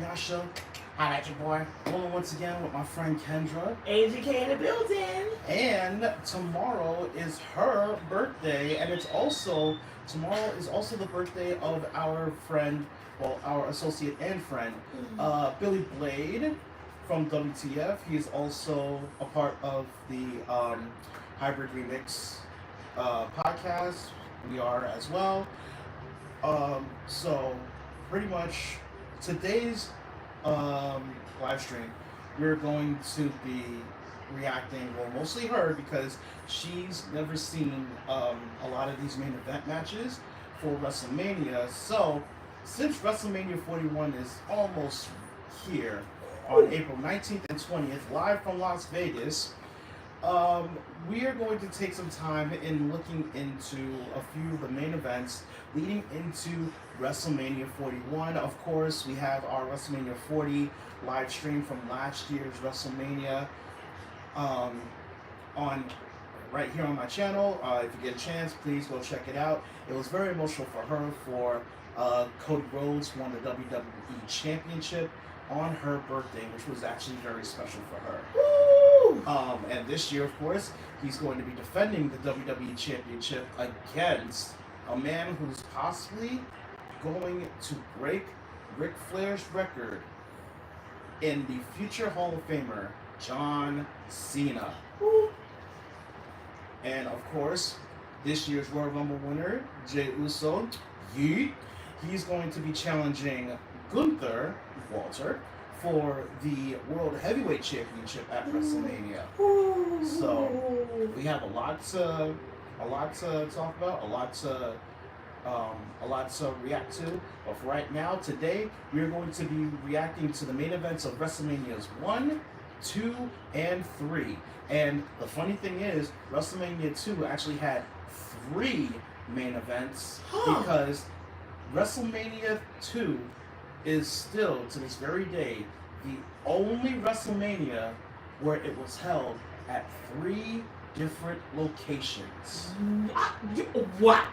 Negroyasha. Hi, that's your boy. Rolling once again with my friend Kendra. AGK in the building. And tomorrow is her birthday, and tomorrow is also the birthday of our friend, well, our associate and friend, Billy Blade from WTF. He is also a part of the Hybrid Remix podcast. We are as well. So pretty much today's live stream, we're going to be reacting, well, mostly her, because she's never seen a lot of these main event matches for WrestleMania. So since WrestleMania 41 is almost here on April 19th and 20th, live from Las Vegas, we are going to take some time in looking into a few of the main events leading into WrestleMania 41. Of course, we have our WrestleMania 40 live stream from last year's WrestleMania on right here on my channel. If you get a chance, please go check it out. It was very emotional for her, for Cody Rhodes won the WWE Championship on her birthday, which was actually very special for her. And this year, of course, he's going to be defending the WWE Championship against a man who's possibly going to break Ric Flair's record in the future Hall of Famer, John Cena. And of course, this year's Royal Rumble winner, Jey Uso, he's going to be challenging Gunther Walter for the World Heavyweight Championship at WrestleMania. So we have a lot to talk about, a lot to react to. But for right now, today, we are going to be reacting to the main events of WrestleManias 1, 2, and 3. And the funny thing is, WrestleMania 2 actually had 3 main events because WrestleMania 2 is still, to this very day, the only WrestleMania where it was held at 3 different locations. What?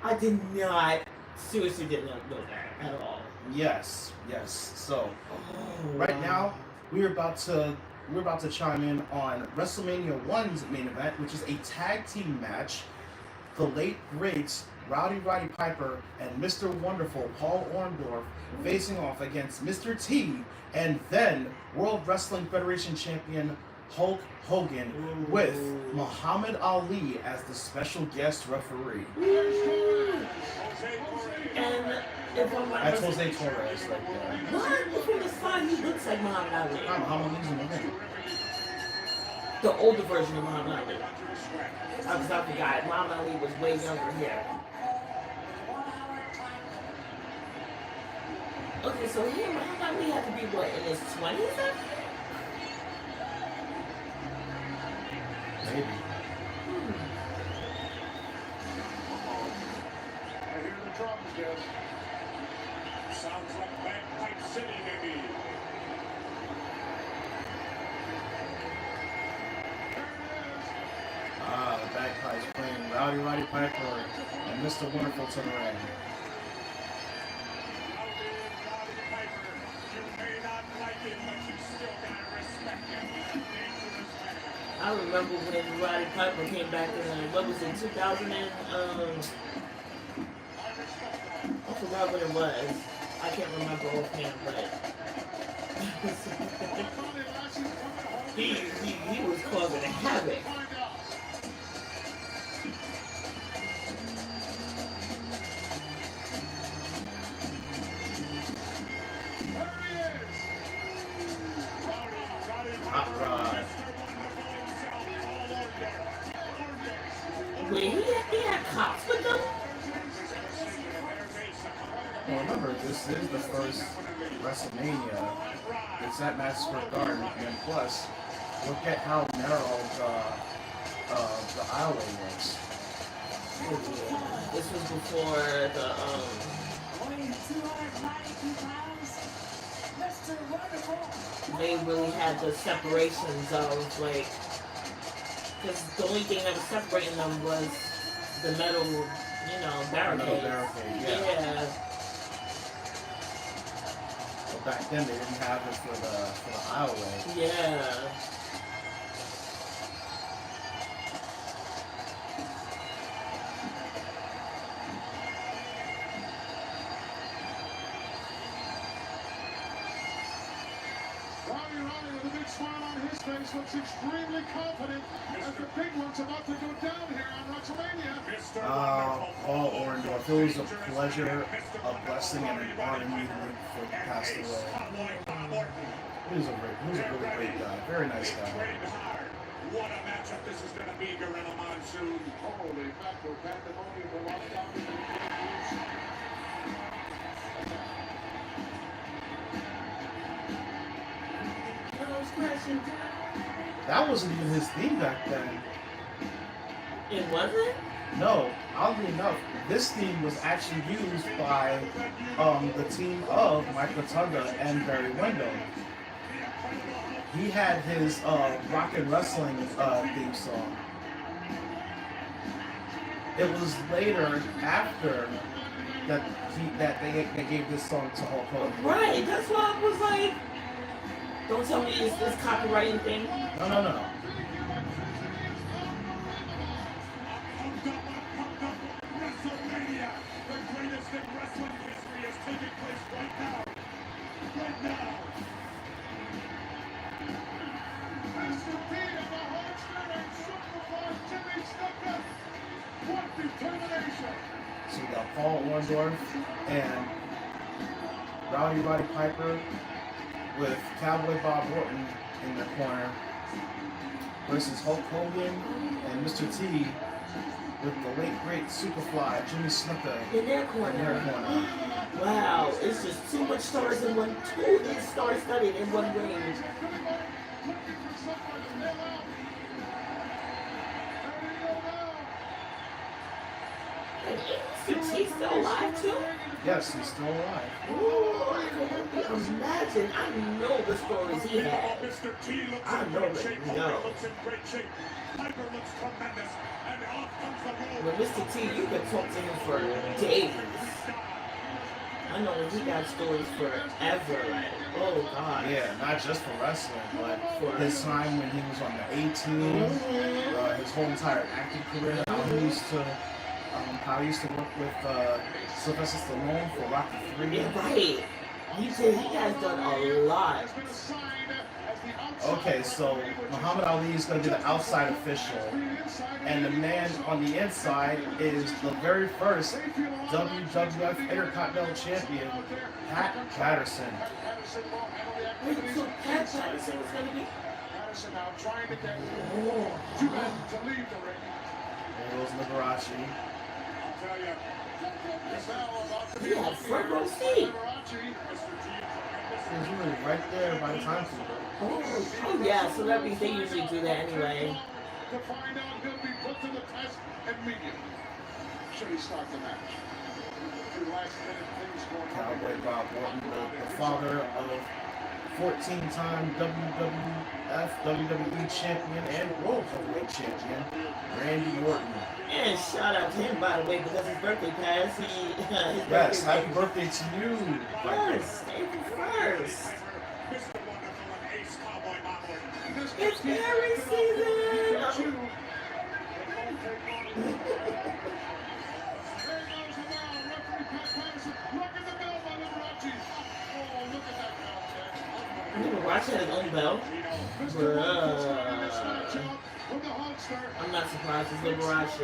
I did not, seriously did not know that at all. Yes. So, right now, we're about to chime in on WrestleMania 1's main event, which is a tag team match. The late greats Roddy Piper and Mr. Wonderful Paul Orndorf facing off against Mr. T and then World Wrestling Federation champion Hulk Hogan with Muhammad Ali as the special guest referee. And if I'm That's Jose Torres right there. What? From the side, he looks like Muhammad Ali. Muhammad Ali's in the ring. The older version of Muhammad Ali. I forgot. Muhammad Ali was way younger here. Okay, so here Muhammad Ali had to be what, in his 20s? Maybe. I hear the drums, guys. Sounds like Bagpipe City, maybe. The bagpipes playing Roddy Piper and Mr. Wonderful to the ring. I remember when Roddy Piper came back in, what was it, 2000 and, I forgot what it was. I can't remember offhand, but he was causing havoc. Wait, he had cops with them? Well, remember, this is the first WrestleMania. It's at Madison Square Garden, and plus, look at how narrow the aisleway was. This was before the they really had the separations of like, because the only thing that was separating them was the metal, barricade. Yeah. back then they didn't have it for the aisleway. Yeah. Roddy with a big smile on his face looks extremely confident as the big one's about to go down here on WrestleMania. Paul Orndorf, it was a pleasure, a blessing, and an honor meeting him before he passed away. He was a really great guy, very nice guy. What a matchup this is going to be here in a monsoon. Holy mackerel, pandemonium, a lot of domination. That wasn't even his theme back then. It wasn't? No, oddly enough, this theme was actually used by the team of Mike Rotunda and Barry Windham. He had his rock and wrestling theme song. It was later, after that they gave this song to Hulk Hogan. Right, that's why I was like, don't tell me it's this copywriting thing. No. WrestleMania, the greatest in wrestling history, is taking place right now. Right now. Mr. T of the Hulkster and Superfly Jimmy Snuka. What determination. So we got Paul Orndorf and Roddy Piper with Cowboy Bob Orton in the corner versus Hulk Hogan and Mr. T with the late great Superfly Jimmy Snuka In their corner. Wow, it's just too much stars in one, too many stars studied in one range. And is he still alive too? Yes, he's still alive. Ooh, I can only imagine. I know the stories he had. Mr. T looks I in know great that shape. you know. Hogan looks in great shape. Piper looks tremendous. And off comes the roll. But Mr. T, you could talk to him for days. I know that he got stories forever. Like, oh God. Yeah, not just for wrestling, but for his time when he was on the A-Team, his whole entire acting career, how he used to work with Sylvester Stallone for Rocky III. Yeah, right. He has done a lot. Okay, so Muhammad Ali is going to be the outside official, and the man on the inside is the very first WWF Intercontinental Champion, Pat Patterson. Wait, so Pat Patterson is going to be... Patterson now trying to get two men to leave the ring. There goes Negroyasha. I'll tell you, it's now about to be Yeah, front row seat. He's really right there by the timekeeper. Oh yeah, celebrities, they usually do that anyway. To find out he'll be put to the test immediately. Should he start the match? Two last-minute things going on. Cowboy Bob Orton, the father of 14-time WWF, WWE champion, and World Heavyweight champion, Randy Orton. And shout out to him, by the way, because his birthday passed. Yes, happy birthday to you. Yes, April 1st. Mr. Wonderful and Ace Cowboy Bob. It's Aries season. Liberace had his own belt. I'm not surprised it's Liberace.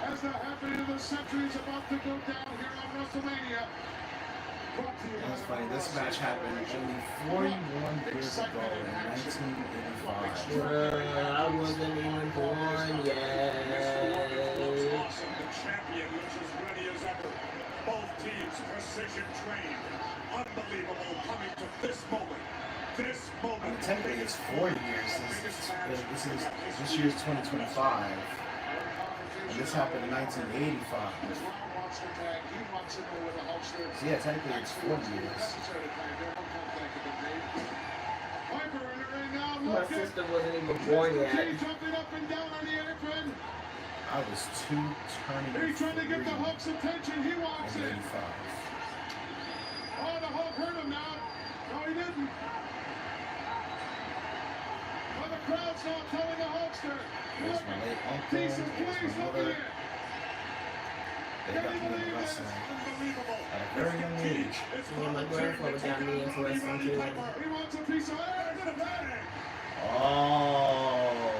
As the happening of the century is about to go down here on WrestleMania. That's funny. This match happened only 41 years ago in 1985. I wasn't even born yet. Awesome. The champion looks as ready as ever. Both teams precision trained. Unbelievable coming to this moment. This moment. Technically, it's 4 years since this year's 2025. And this happened in 1985. So yeah, technically it's 4 years. My sister wasn't even born yet. I was 2 turning 3 He's trying to get the Hulk's attention. He wants in it. 85. Oh, the Hulk hurt him now. No, he didn't. Well, the crowd's now telling the Hulkster. There's my late uncle. There's There's my mother. They got me into wrestling at a very young age. Yeah, my grandfather got me into wrestling too. He wants a piece of it. Oh.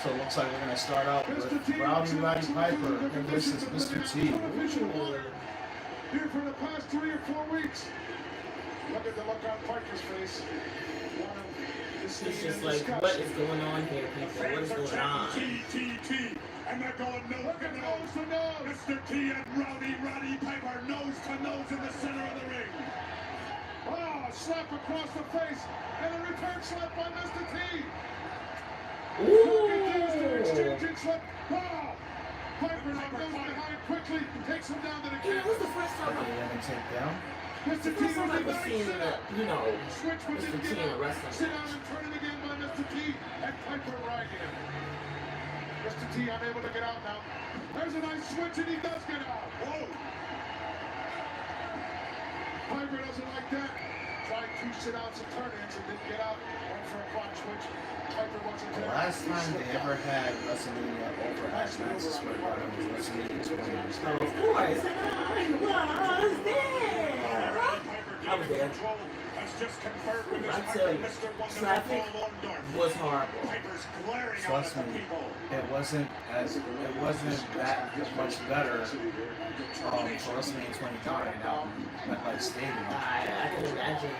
So it looks like we're going to start out with Roddy Piper versus Mr. T. Here for the past 3 or 4 weeks. Look at the look on Piper's face. It's just like, what is going on here, people? What is going on? T. And they're going nose to nose. Mr. T and Roddy Piper nose to nose in the center of the ring. Oh, slap across the face. And a return slap by Mr. T. Exchanging slap. Oh, Piper now goes behind quickly. Takes him down to the Yeah, it was the first time Take down. It's the first time I've ever seen, Mr. T in a wrestling Sit down and turn it again by Mr. T. And Piper right in. Mr. T unable to get out now. There's a nice switch and he does get out. Whoa. Piper doesn't like that. Tried 2 sit-outs and turn-ins and didn't get out. Went for a quad switch. Piper wasn't The there. last time they ever had WrestleMania over at Madison Square Garden was WrestleMania 20 years ago. Of course, I was there. I was there. I tell you, traffic was horrible. Trust me, it wasn't that much better for WrestleMania 29 out in MetLife Stadium. I can imagine.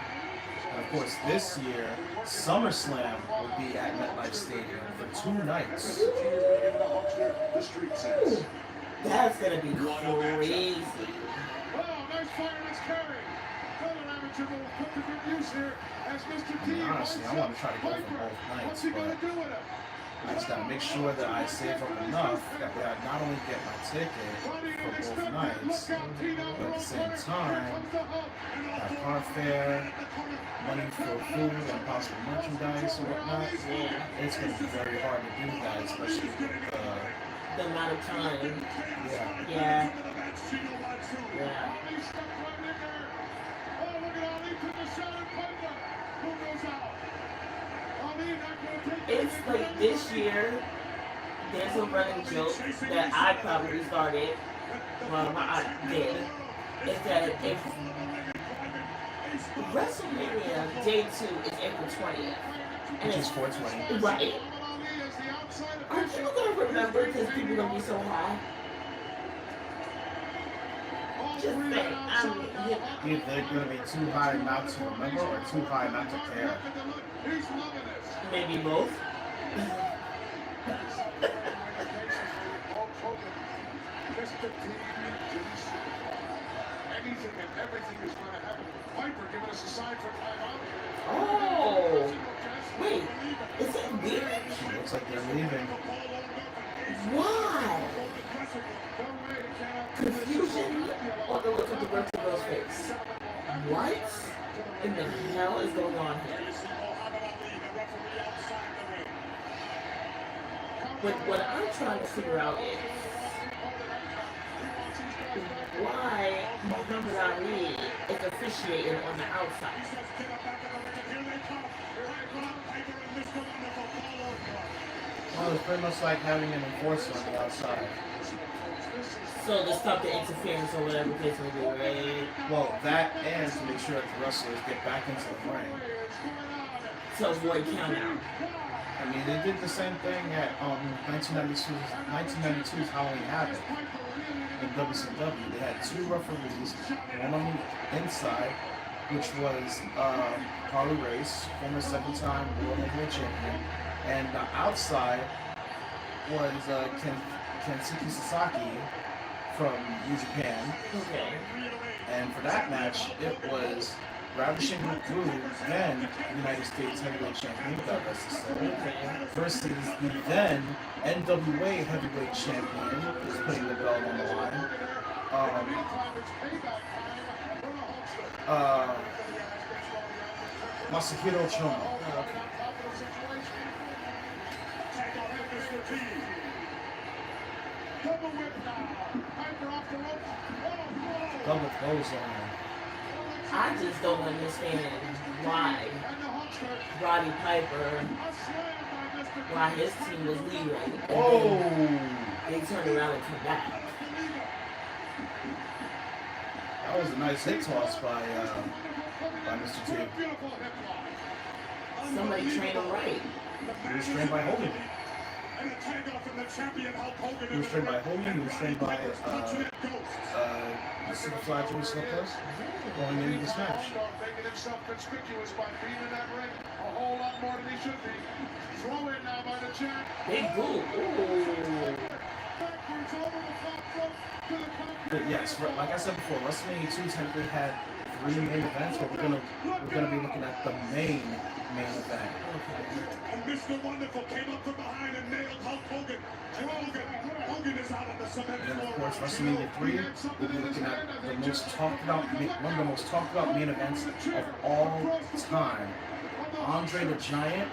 And of course, this year, SummerSlam will be at MetLife Stadium for 2 nights. That's gonna be crazy. Oh, nice fire and it's carried. Another amateur will put to good use here as Mr. T. Honestly, I want to try to go for both nights, What's he gonna but do with him? I just gotta make sure that I save up enough that I not only get my ticket for both nights, but at the same time, have carfare, money for food and possible merchandise or whatnot. Yeah. It's gonna be very hard to do that, especially with The amount of time. yeah. Yeah. Yeah. Oh, look at Ali took a shot at Piper. Who goes out? Ali not gonna take it. It's like this year, there's a running joke that I probably started. Well, I did. Is that if WrestleMania Day 2 is April 20th, and Which it's is 420. right. Are people gonna remember because people gonna be so high? Just saying. Either they're gonna be too high not to remember or too high not to care. Maybe both. Anything and everything is going to happen. Piper giving us a sign for timeout. Oh, wait, is it weird? Looks like they're leaving. Why? Confusion on the look of the rest of those face. What in the hell is going on here? But what I'm trying to figure out is why Muhammad Ali is officiating on the outside. Well, it's pretty much like having an enforcer on the outside. So to stop the interference or whatever case may be, right? Well, that and to make sure that the wrestlers get back into the ring. To avoid count out. I mean, they did the same thing at 1992's Halloween Havoc in WCW. They had 2 referees, one on the inside, which was Harley Race, former 7-time World Heavyweight Champion, and the outside was Kensuke Sasaki from New Japan. Okay. And for that match, it was Ravishing Drew, then United States Heavyweight Champion, God rest his soul, versus the then NWA Heavyweight Champion, who's putting the belt on the line. Masahiro Chono. Double whip now. Piper off the rope. Double close on him. I just don't understand why Roddy Piper, why his team was leaving. And they turned around and come back. That was a nice hip toss by Mr. T. Somebody trained him right. He was trained by Hogan. He was trained by Hogan. He was trained by Superfly Jimmy Slippers going into this match. Making himself conspicuous by being in that ring a whole lot more than he should be. Throw in now by the champ. Big boot. Backwards over the top rope to the concrete. But yes, like I said before, WrestleMania 2 technically had 3 main events, but we're gonna be looking at the main event. And Mr. Wonderful came up from behind and nailed Hulk Hogan. Hogan is out on the cement And then, floor. of course, WrestleMania 3, we'll be looking at one of the most talked about main events of all time. Andre the Giant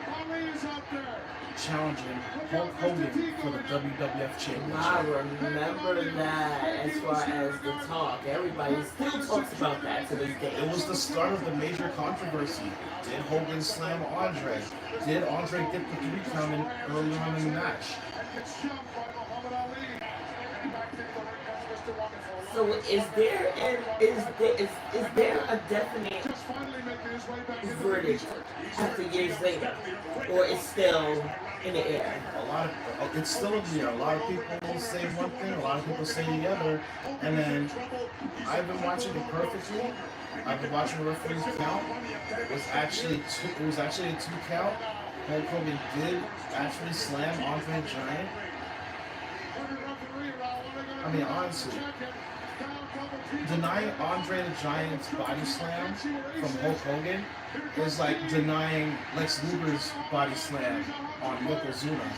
challenging Hulk Hogan for the WWF Championship. I remember that as far as the talk. Everybody still talks about that to this day. It was the start of the major controversy. Did Hogan slam Andre? Did Andre get the 3 count in early on in the match? So is there a definite verdict after years later, or it's still in the air? It's still in the air. A lot of people say one thing, a lot of people say the other, and then I've been watching it perfectly. I've been watching the referees count. It was actually a 2 count. Hulk Hogan did actually slam Andre the Giant. I mean, honestly, denying Andre the Giant's body slam from Hulk Hogan is like denying Lex Luger's body slam on Yokozuna.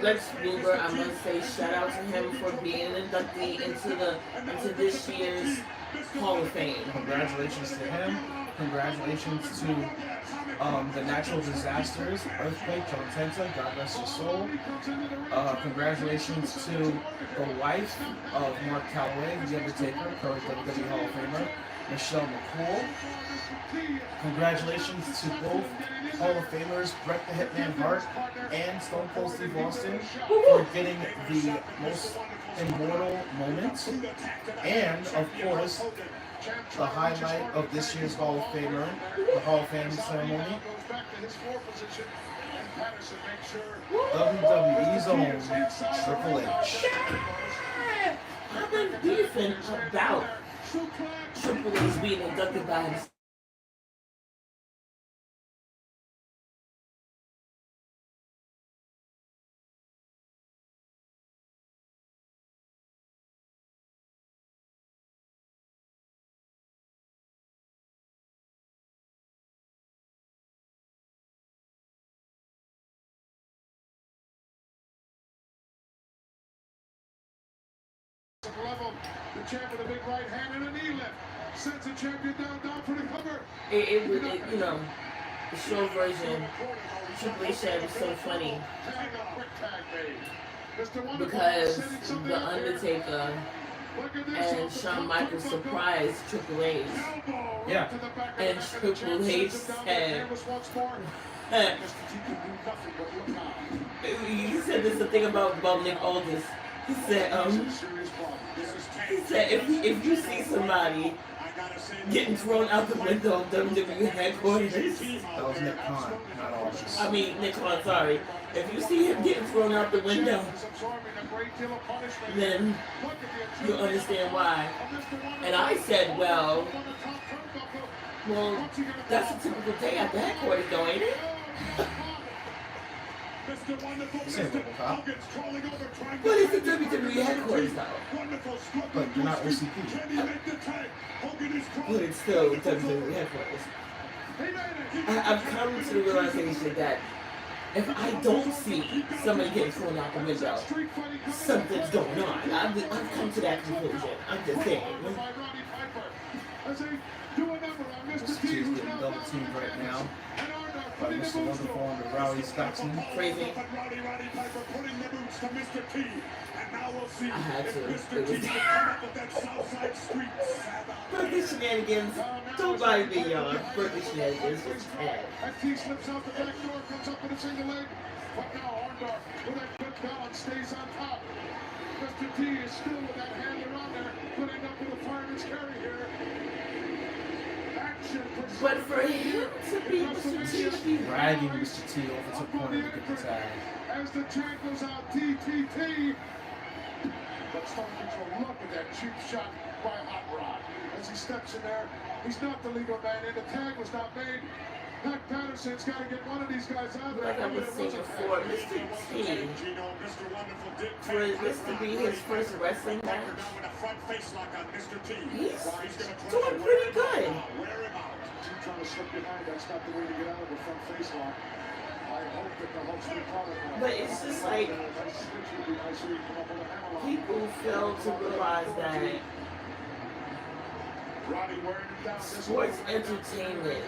Lex Luger, I must say, shout out to him for being inducted into this year's Hall of Fame. Congratulations to him. Congratulations to the natural disasters, earthquake, John Tenta, God rest his soul. Congratulations to the wife of Mark Calloway, The Undertaker, current WWE Hall of Famer, Michelle McCool. Congratulations to both Hall of Famers, Bret the Hitman Hart and Stone Cold Steve Austin, for getting the most immortal moments. And, of course, the highlight of this year's Hall of Famer, the Hall of Fame ceremony, WWE's own Triple H. I've been beefing about Triple H being inducted by himself. Level, the champ with a big right hand and a knee lift. Sends the champion down for the cover. You know, the short version, Triple H said was so funny because The Undertaker and Shawn Michaels surprised Triple H. Yeah. And Triple H said, he said there's a thing about Nick Aldis. He said if you see somebody getting thrown out the window of WWE headquarters, That was Nick Khan, not Aldis. I mean Nick Khan, sorry. If you see him getting thrown out the window, then you'll understand why. And I said, well, that's a typical day at the headquarters, though, ain't it? Same level, Kyle. What is the WWE headquarters, though? But you're not OCP. But it's still WWE headquarters. I've come to the realization that if I don't see somebody getting thrown out the window, something's going on. I've come to that conclusion. I'm just saying. Mr. T's getting double teamed right now. by Mr. Wonderful and the Rowdy Scotsman. Crazy. Roddy Piper putting the boots to Mr. T. And now we'll see I had if to. Mr. T can come up with that Southside Street Sabbath. Birthday shenanigans. Don't mind me, y'all. Birthday shenanigans. Just bad. And T slips out the back door, comes up with a single leg. But now Orndorf, with that good balance, stays on top. Mr. T is still with that hand around there, putting up with a fireman's carry here. Action for But for him to be Mr. T, Dragging Mr. T over to the corner to get the tag. as the tag goes out, TTT. But Stone Control, look at that cheap shot by Hot Rod. As he steps in there, he's not the legal man, and the tag was not made. Pat Patterson's got to get one of these guys out there. like I was saying before, Mr. T, for this to be his first wrestling match, he's doing pretty good. Trying to slip behind, that's not the way to get out of the front face lock. I hope that the Hulk's will call it. But it's just like people fail to realize that sports entertainment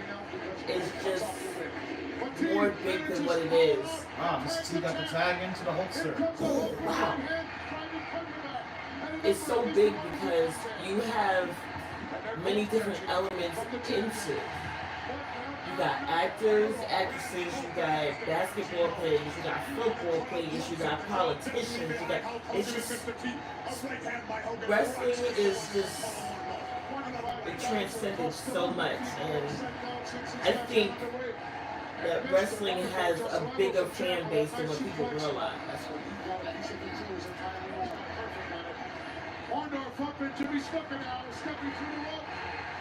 is just more big than what it is. Ah, Mr. T got the tag into the Hulkster. Oh, wow. It's so big because you have many different elements into it. You got actors, actresses, you got basketball players, you got football players, you got politicians, you got, it's just, wrestling is just, it transcended so much, and I think that wrestling has a bigger fan base than what people realize. Orndorf up and Jimmy Snooker now, stepping through the rope.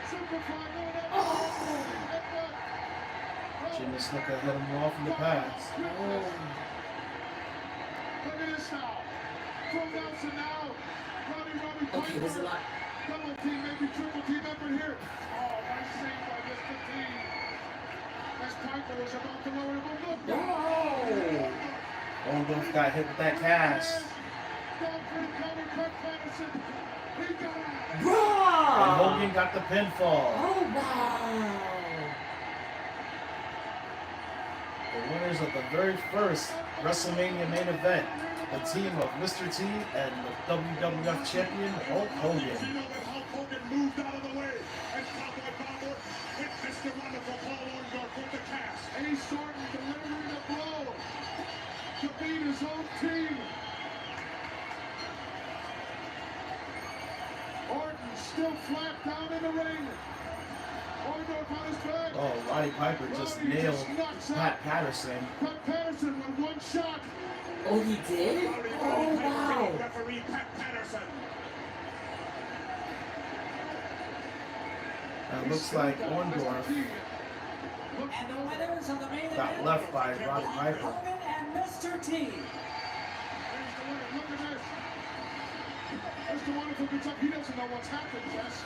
Superfly going up. Oh. Jimmy Snooker hit him off in the past. Oh. Look at this now. Full Nelson now. Roddy Okay, there's a lot. Double team, maybe triple team effort here. Oh, nice save by Mr. T. As Piper was about to lower him. Look. No. Orndorf got hit with that cast. Bruh. And Hogan got the pinfall. Oh, wow. The winners of the very first WrestleMania main event, the team of Mr. T and the WWF champion Hulk Hogan. Hulk Hogan moved out of the way, and Cowboy Bobo hit Mr. Wonderful Paul Orndorf with the cast. Ace Orton delivering the blow to beat his own team. Orton still flat down in the ring. Orndorf on his back. Oh, Roddy Piper just nailed Pat Patterson. Pat Patterson with one shot. Oh, he did? Oh, wow. Referee Pat Patterson. And it looks like Orndorf And the winners of the main got event, left by Roddy Piper. Hogan and Mr. T. There's the winner. Look at this. Mr. Wonderful gets up. He doesn't know what's happened, Jess.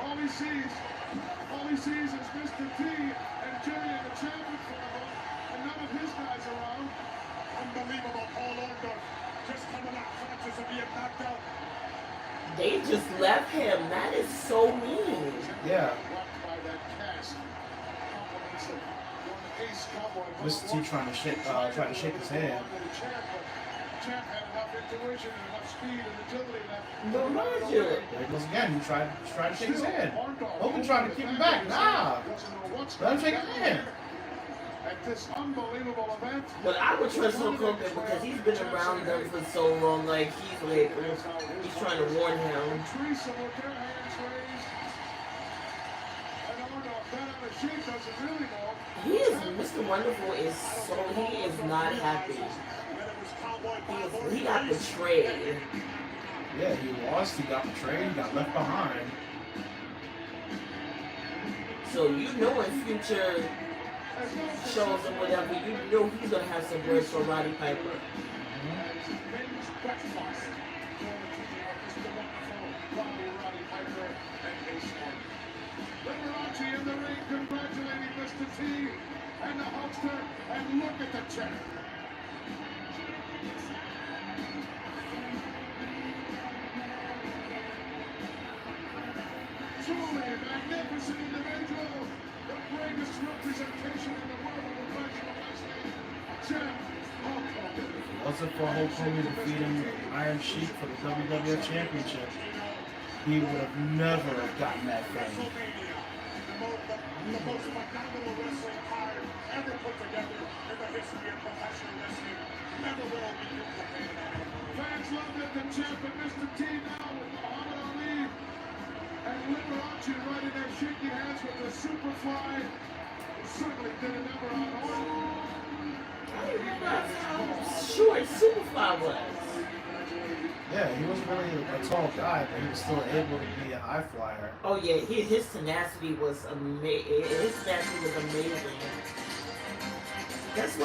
All he sees is Mr. T and Jerry and the champion for him, and none of his guys around. Unbelievable. Paul Orndorf just coming out conscious of being knocked out. They just left him. That is so mean. Yeah. By that cast. Compliments of one ace cowboy. Mr. T trying to shake his hand. Champ had enough intuition and enough speed and agility left. But mind you, There he goes again. He tried to shake his hand. Hogan trying to keep him back. Nah. Let him shake his hand. At this unbelievable event. but I would trust Hulk Hogan because he's been around them for so long. Like, he's trying to warn him. Teresa with their hands raised. And Orndorf, that on the sheet doesn't really know. He is, Mr. Wonderful is so, he is not happy. He got betrayed. Yeah, he lost. He got betrayed. He got left behind. So you know in future shows or whatever, you know he's gonna have some words for Roddy Piper. Liberace in the ring congratulating Mr. T and the Hulkster, and look at the check. Truly magnificent individual. The greatest representation in the world of professional wrestling, Jeff Hogan. Wasn't for Hulk Hogan defeating Iron Sheik for the WWF Championship, he would have never gotten that thing. WrestleMania, the most phenomenal wrestling card ever put together in the history of professional wrestling. Never will be duplicated. Fans love that the champ and Mr. T now with Muhammad Ali and Liberace right in there shaking hands with the Superfly. He certainly did a number on Orndorf. I don't remember how short Superfly was. Yeah, he wasn't really a tall guy, but he was still able to be a high flyer. Oh yeah, his tenacity was amazing. His tenacity was amazing. That's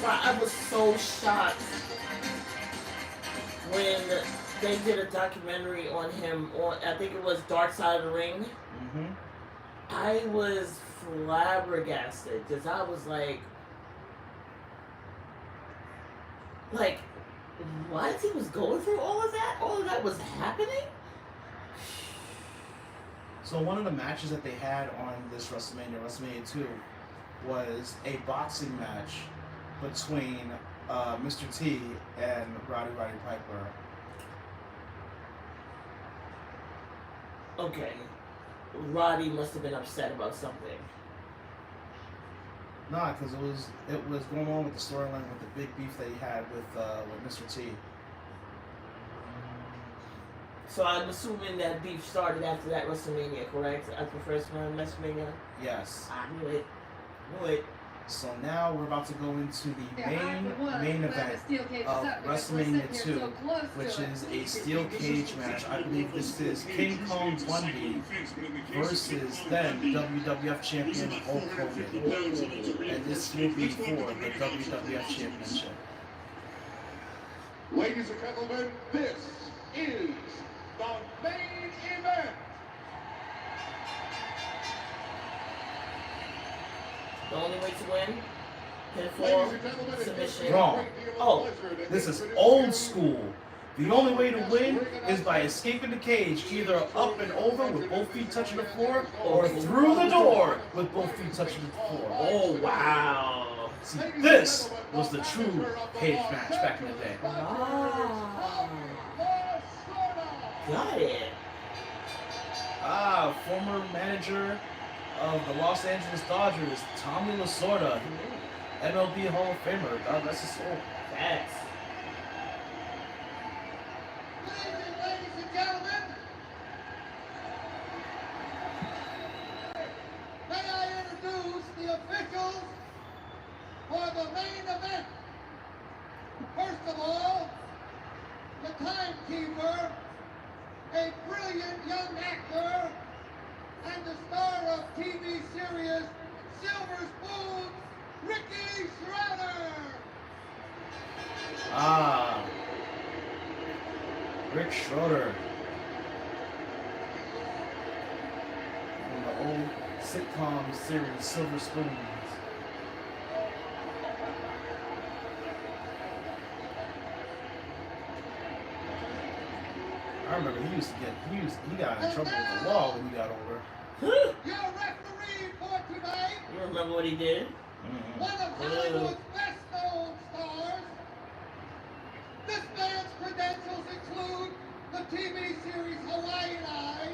why I was so shocked when they did a documentary on him on, I think it was Dark Side of the Ring. Mm-hmm. I was flabbergasted because I was like, what? He was going through all of that? All of that was happening? So one of the matches that they had on this WrestleMania 2, was a boxing match between Mr. T and Roddy Piper. Okay. Roddy must have been upset about something. Nah, because it was going on with the storyline with the big beef that he had with Mr. T. So I'm assuming that beef started after that WrestleMania, correct? After the first WrestleMania? Yes. I knew it. So now we're about to go into the main event of WrestleMania 2, which is a steel cage match. I believe this is King Kong Bundy versus then WWF champion Hulk Hogan. And this will be for the WWF Championship. Ladies and gentlemen, this is the main event. The only way to win? Pinfall, submission. Wrong. Oh, This is old school. The only way to win is by escaping the cage, either up and over with both feet touching the floor, or through the door with both feet touching the floor. oh wow. See, this was the true cage match back in the day. Ah, got it. Former manager of the Los Angeles Dodgers, Tommy Lasorda, MLB Hall of Famer. God rest his soul. Facts. Ladies and gentlemen, may I introduce the officials for the main event. First of all, the timekeeper, a brilliant young actor, and the star of TV series Silver Spoon, Ricky Schroeder. Rick Schroeder. From the old sitcom series Silver Spoons. I remember he got in trouble with the law when he got older. Your referee for tonight, You remember what he did? one of Hollywood's best known stars. This man's credentials include the TV series Hawaiian Eye,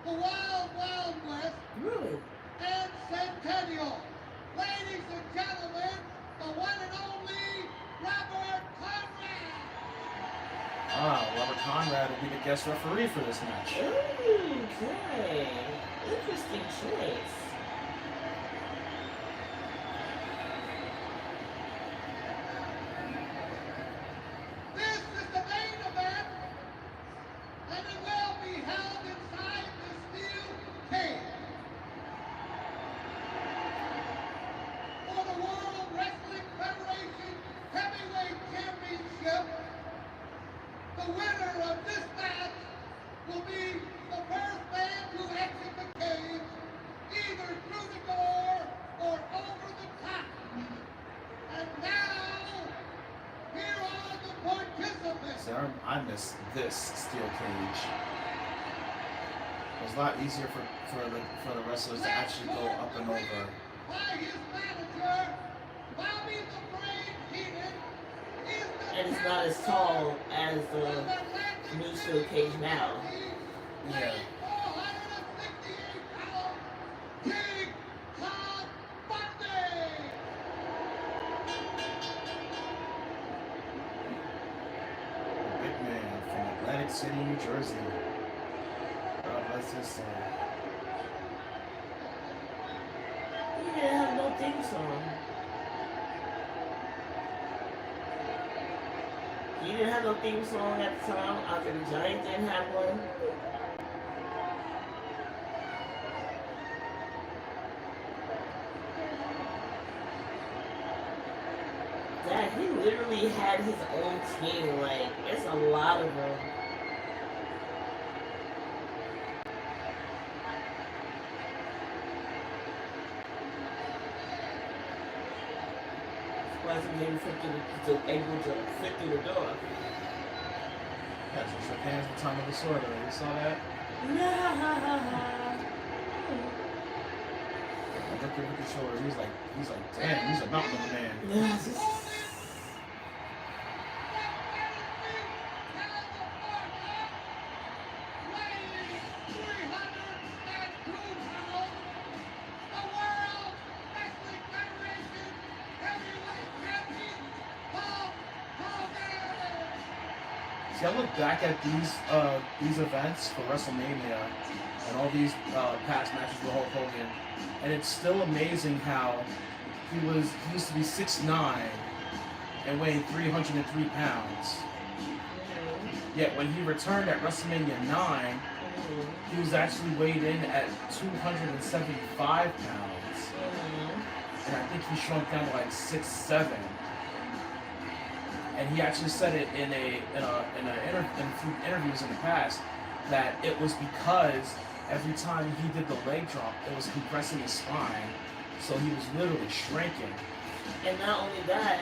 The Wild Wild West, Really? and Centennial. Ladies and gentlemen, the one and only Robert Conrad. Robert Conrad will be the guest referee for this match. Okay. Interesting choice. This is the main event, and it will be held inside the steel cage. For the World Wrestling Federation Heavyweight Championship, the winner of this match will be the first man to exit the cage, either through the door or over the top. And now, here are the participants. See, I miss this steel cage. was a lot easier for the wrestlers to actually go up and over. And it's not as tall as the new steel cage now. Yeah. Big man from Atlantic City, New Jersey. God bless his soul. He didn't have no theme song. He didn't have no theme song at the time. After the Giant didn't have one. That he literally had his own team. Like, it's a lot of them. Wasn't able to fit through the door. Yeah, so shook hands with Tom of the Sword. You saw that? I looked over his shoulders. He's like, damn, he's a mountain of a man. See, I look back at these events for WrestleMania and all these past matches with Hulk Hogan, and it's still amazing how he used to be 6'9" and weighed 303 pounds. Yet when he returned at WrestleMania 9, he was actually weighed in at 275 pounds, and I think he shrunk down to like 6'7". And he actually said it in a few interviews in the past that it was because every time he did the leg drop, it was compressing his spine, so he was literally shrinking. And not only that,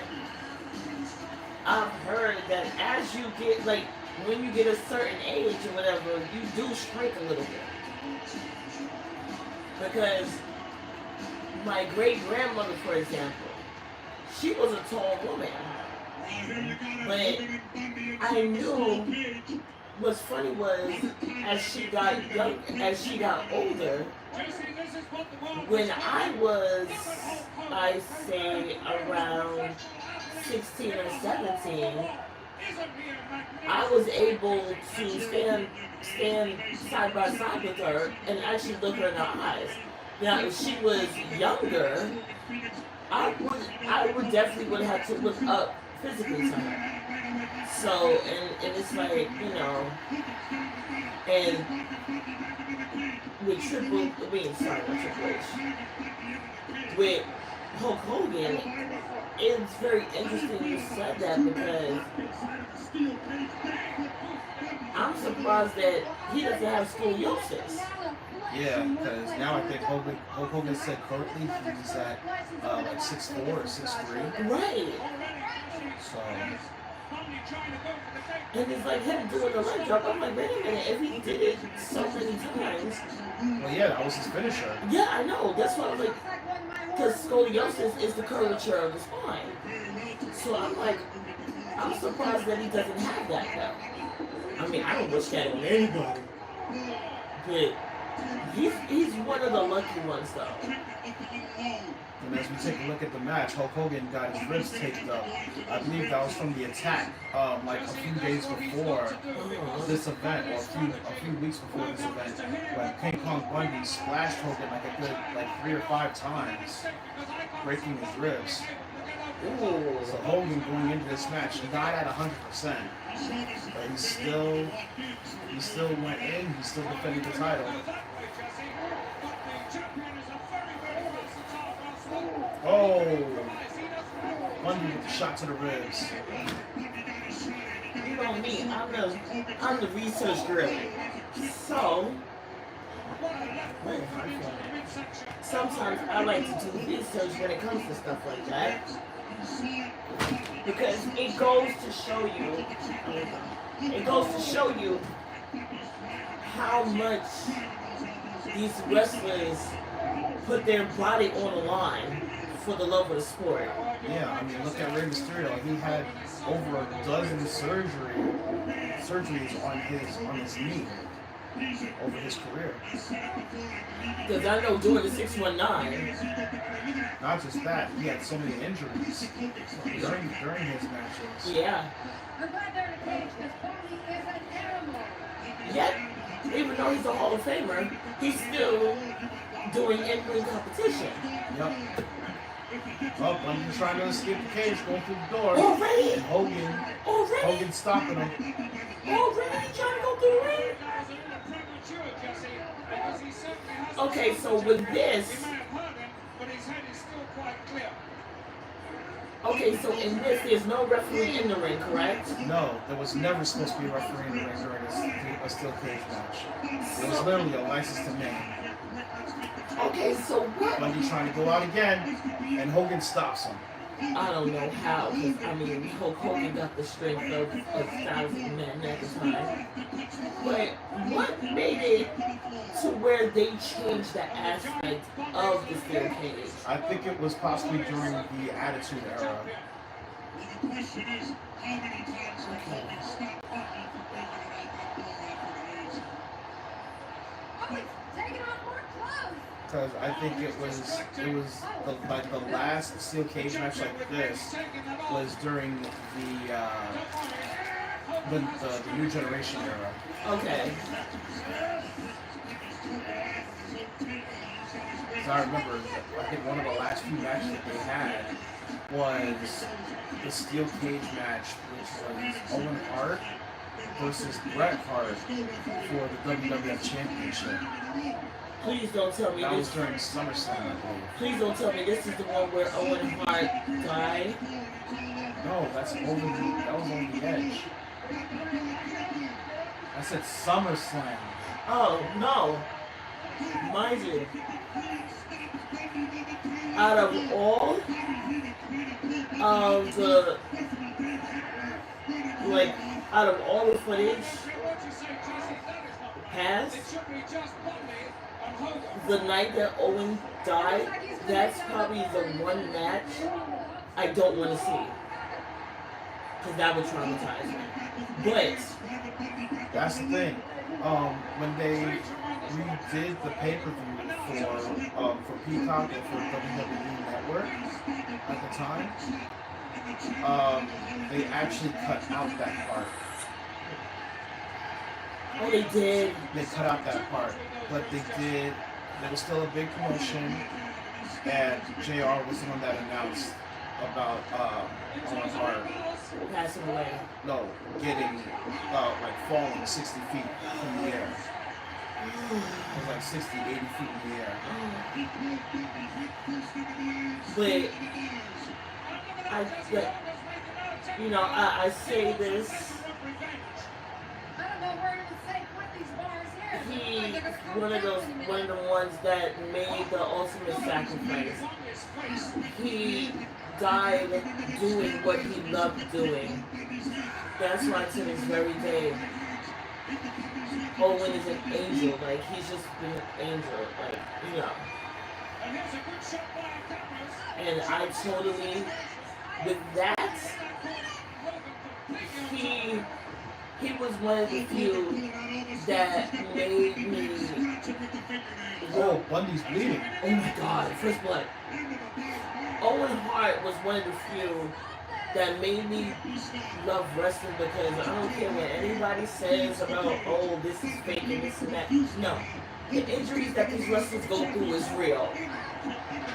I've heard that as you get, like, when you get a certain age or whatever, you do shrink a little bit. Because my great-grandmother, for example, she was a tall woman. But I knew what's funny was as she got older, when I was, I say, around 16 or 17, I was able to stand side by side with her and actually look her in the eyes. Now, if she was younger, I would definitely have to look up physically to her. So, and it's like, you know, and with with Hulk Hogan, it's very interesting you said that because I'm surprised that he doesn't have scoliosis. Yeah, because now I think Hulk Hogan said currently he's at like 6'4" or 6'3". Right. So. And it's like him doing the leg drop. I'm like, wait a minute, if he did it so many times. Well, yeah, that was his finisher. Yeah, I know. That's why I was like, because scoliosis is the curvature of the spine. So I'm like, I'm surprised that he doesn't have that though. I mean, I don't wish that on anybody. But he's one of the lucky ones though. And as we take a look at the match, Hulk Hogan got his ribs taped up. I believe that was from the attack, like a few days before this event, or a few weeks before this event, when King Kong Bundy splashed Hogan like a good 3 or 5 times, breaking his ribs. Ooh. So Hogan going into this match, he got at 100%, but he still went in, he still defended the title. Oh, Bundy with the shot to the ribs. You know me, I'm the research girl. So, sometimes I like to do research when it comes to stuff like that. Because it goes to show you how much these wrestlers put their body on the line for the love of the sport. Yeah, I mean, look at Rey Mysterio. He had over a dozen surgeries on his knee over his career. Because I know during the 619, Not just that, he had so many injuries during his matches. yeah. I'm glad they're in a cage because Bundy is an animal. Yet, even though he's a Hall of Famer, he's still doing in-ring competition. Yep. Oh, Bundy's trying to escape the cage, going through the door. Already? And Hogan's stopping him. Already trying to go through the ring? Okay, so with this, okay, so in this, there's no referee in the ring, correct? No, there was never supposed to be a referee in the ring during a steel cage match. It was literally a license to man. Okay, so what? Bundy's trying to go out again, and Hogan stops him. I don't know how, because I mean, Hulk Hogan got the strength of 1,000 men at the time. But what made it to where they changed the aspect of the steel cage? I think it was possibly during the Attitude Era. Oh, he's taking off more clothes. Because I think it was the last steel cage match like this was during the New Generation era. Okay. Because I remember, I think one of the last few matches that they had was the steel cage match, which was Owen Hart versus Bret Hart for the WWF Championship. Please don't tell me That was this. during SummerSlam, I believe. Please don't tell me this is the one where Owen Hart died. No, that was on the Edge. I said SummerSlam. Oh no. Mind you, out of all of the footage past the night that Owen died, that's probably the one match I don't want to see. Because that would traumatize me. But That's the thing. When they redid the pay-per-view for Peacock and for WWE Network at the time, they actually cut out that part. oh, they did. They cut out that part, but they did. There was still a big promotion, and JR was the one that announced about Owen Hart. Passing away. No, getting like falling 60 feet in the air. It was like 60, 80 feet in the air. But I say this. I don't know where to say put these bars here. He one of the ones that made the ultimate sacrifice. He died doing what he loved doing. That's why to this very day, Owen is an angel. Like, he's just been an angel. Like, you know. And I totally, with that, he was one of the few that made me. Oh, Bundy's bleeding. Oh my God, first blood. Owen Hart was one of the few that made me love wrestling, because I don't care what anybody says about, oh, this is fake and this and that. No. The injuries that these wrestlers go through is real.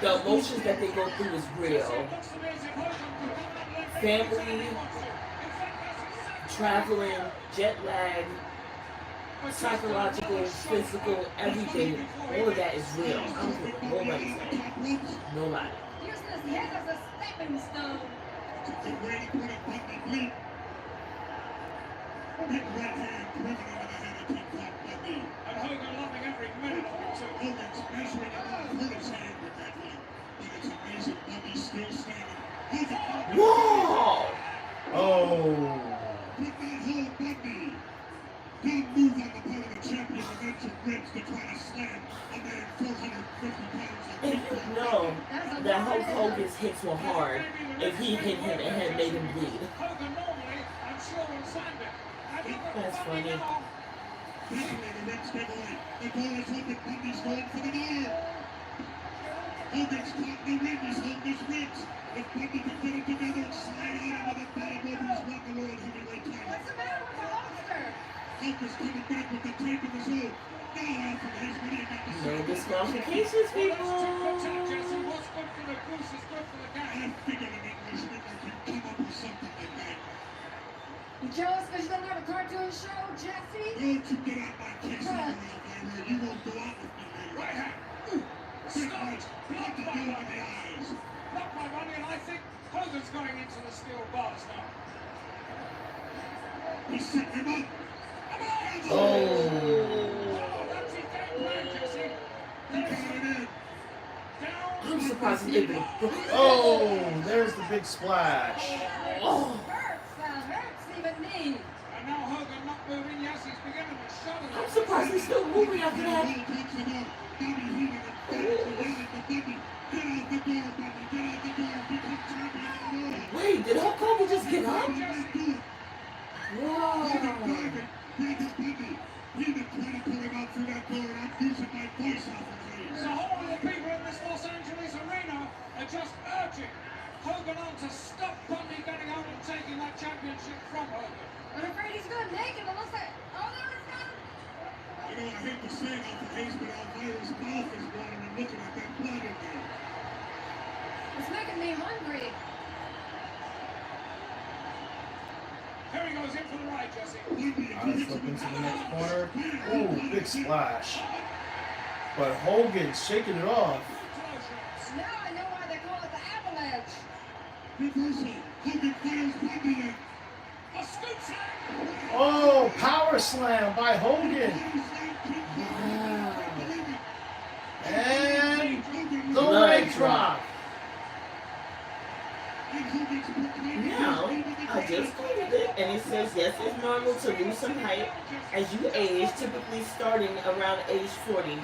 The emotions that they go through is real. Family, traveling, jet lag, psychological, physical, everything, all of that is real. I don't care what nobody says. Nobody. Using his head as a stepping stone. And Hogan loving every minute of it too. Hogan's measuring it with his hand with that one. It's amazing Bundy's still standing. Whoa! Oh. Put that whole Bundy. Don't move on the part of the champion and then to Rich to And you know that Hulk Hogan's hits were hard if he hit him and had made him bleed. That's funny. Hogan's caught the ring, he's holding his ribs. If Bundy can put it together and slide out into the bottom of his won the world heavyweight title. What's the matter with the holster? Hulk is coming back with the tape in his hold. Now Alfred Hayes, what do you got to say? No disqualifications, people. I figured an Englishman could come up with something like that. You jealous because you don't have a cartoon show, Jesse? Don't you get out my case around there, you won't go out with me later. Right hand. Stop! Block my money, eyes! Block my money, and I think Hogan's going into the steel bars now. He's setting him up. Oh. That's his game plan, Jesse. He got it in. Down. I'm surprised he didn't. Oh, there's the big splash. Oh. Hurts even me. And now Hogan not moving. Yes, he's beginning to shudder. I'm surprised he's still moving after that. Wait, did Hulk Hogan just get up? Whoa. So all of the people in this Los Angeles arena are just urging Hogan on to stop Bundy getting out and taking that championship from Hogan. I'm afraid he's going to make it unless I... Oh, no, it's not. I hate to say it, Alfred Hayes, but Elvira's mouth is watering and looking at that blood in there. It's making me hungry. Here he goes in for the right, Jesse. Eyes flip into the next corner. Ooh, big splash. But Hogan's shaking it off. Now I know why they call it the avalanche. Reversal. Hogan fires Bundy in. A scoop slam. Oh, power slam by Hogan. And the leg drop. Now, I just googled it, and it says yes, it's normal to lose some height as you age, typically starting around age 40,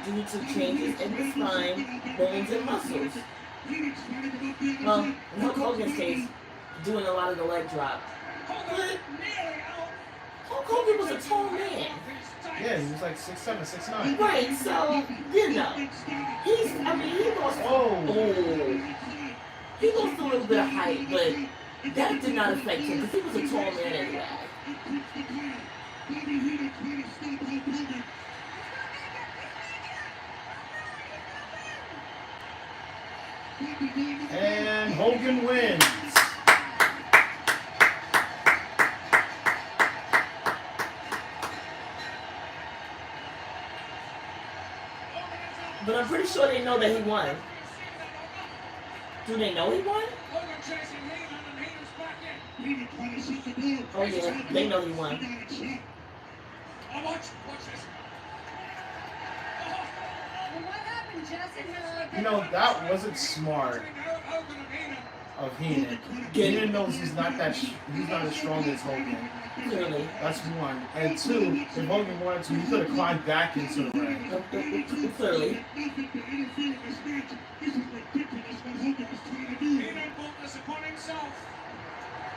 due to changes in the spine, bones, and muscles. Well, in Hulk Hogan's case, doing a lot of the leg drop. But Hulk Hogan was a tall man. Yeah, he was like 6'7", 6'9". Right, so, you know, he lost, he lost a little bit of height, but that did not affect him because he was a tall man anyway. And Hogan wins. But I'm pretty sure they know that he won. Do they know he won? Hogan chasing Heenan, and Heenan's back in. Oh yeah, they know he won. Oh, watch this. Well, what happened, Jesse? You know, that wasn't smart Hogan and Heenan. of Heenan. Heenan knows he's not as strong as Hogan. Clearly. That's one. And two, if Hogan wanted to, he could have climbed back into the ring. Clearly. Heenan brought this upon himself,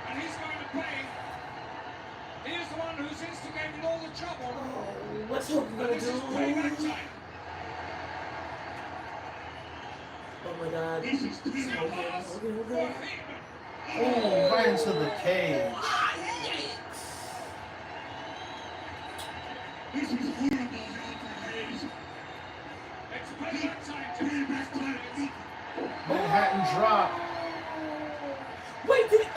and he's going to pay. He is the one who's instigated all the trouble. What's Hogan And gonna this is do? payback time. Oh my God. Steel bars for Heenan. Oh, right into the cage. This is horrible, Alfred Hayes. It's payback time, Jesse. Manhattan drop. Wait, did he...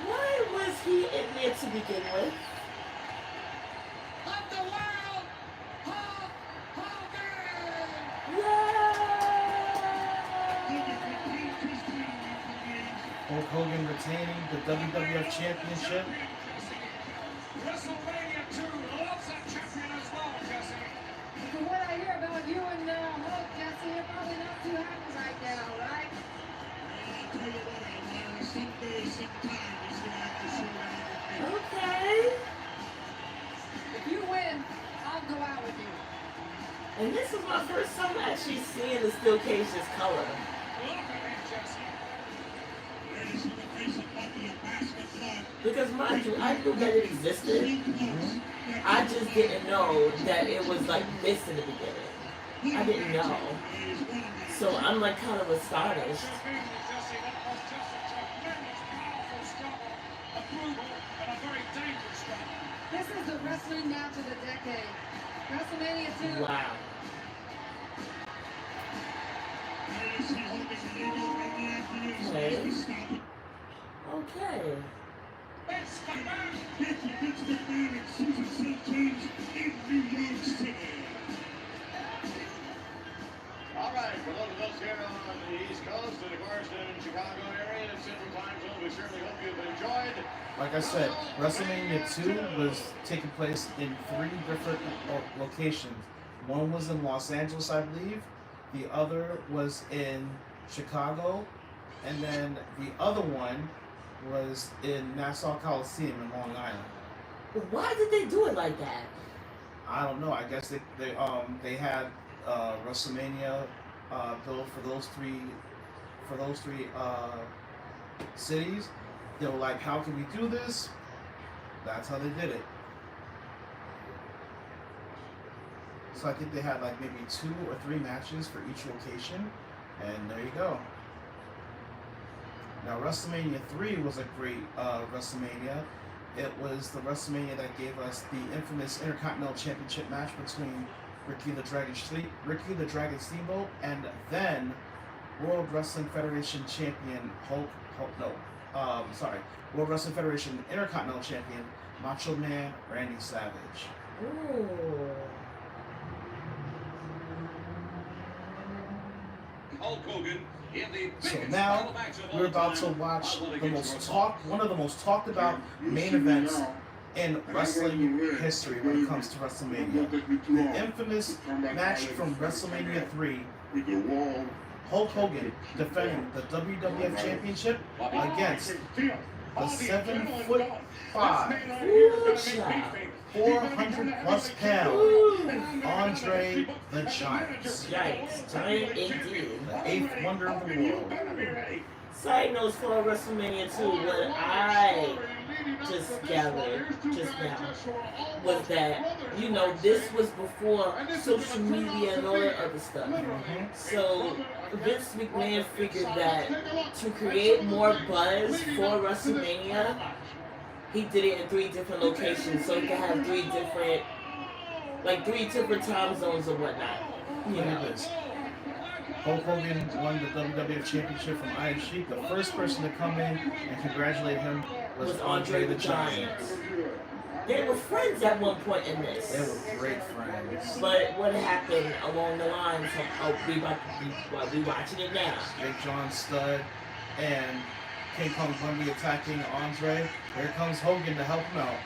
Why was he in there to begin with? Of the world, Hulk Hogan! Hulk Hogan retaining the WWF Championship. WrestleMania 2 loves that champion as well, Jesse. From what I hear about you and Hulk, Jesse, you're probably not too happy right now, right? I'll tell you what, Elvira, someday, sometime, he's gonna have to show out with me. Okay. my first time actually seeing the steel cage this color. Look at him, Jesse. Because mind you, I knew that it existed. I just didn't know that it was like this in the beginning. I didn't know. So I'm like kind of astonished. This is the wrestling match of the decade. WrestleMania 2. Wow. Okay. Okay. All right, for those of us here on the East Coast and of course in Chicago area and Central Time Zone, we certainly hope you've enjoyed. Like I said, WrestleMania 2 was taking place in 3 different locations. One was in Los Angeles, I believe. The other was in Chicago. And then the other one was in Nassau Coliseum in Long Island. Why did they do it like that? I don't know. I guess they had WrestleMania built for those three cities. They were like, how can we do this? That's how they did it. So I think they had like maybe 2 or 3 matches for each location, and there you go. Now WrestleMania 3 was a great WrestleMania. It was the WrestleMania that gave us the infamous Intercontinental Championship match between Ricky the Dragon Steamboat and then World Wrestling Federation Champion World Wrestling Federation Intercontinental Champion Macho Man Randy Savage. Ooh. Hulk Hogan in the So biggest now title match of all we're about to time. watch I'll let the it most get one of the most talked about main events in wrestling history when it comes to WrestleMania. The infamous match from WrestleMania 3, Hulk Hogan defending the WWF Championship against the 7'5", 400+ pound Andre the Giant. Yikes. Giant indeed. The 8th wonder of the world. Side notes for WrestleMania 2, what I just gathered just now was that, you know, this was before social media and all that other stuff. So Vince McMahon figured that to create more buzz for WrestleMania, he did it in 3 different locations, so he could have 3 different time zones and whatnot. Look at this. Hulk Hogan won the WWF Championship from Iron Sheik. The first person to come in and congratulate him was Andre the Giant. They were friends at one point in this. They were great friends. But what happened along the lines of, we watching it now. Big John Studd and King Kong Bundy attacking Andre. Here comes Hogan to help him out.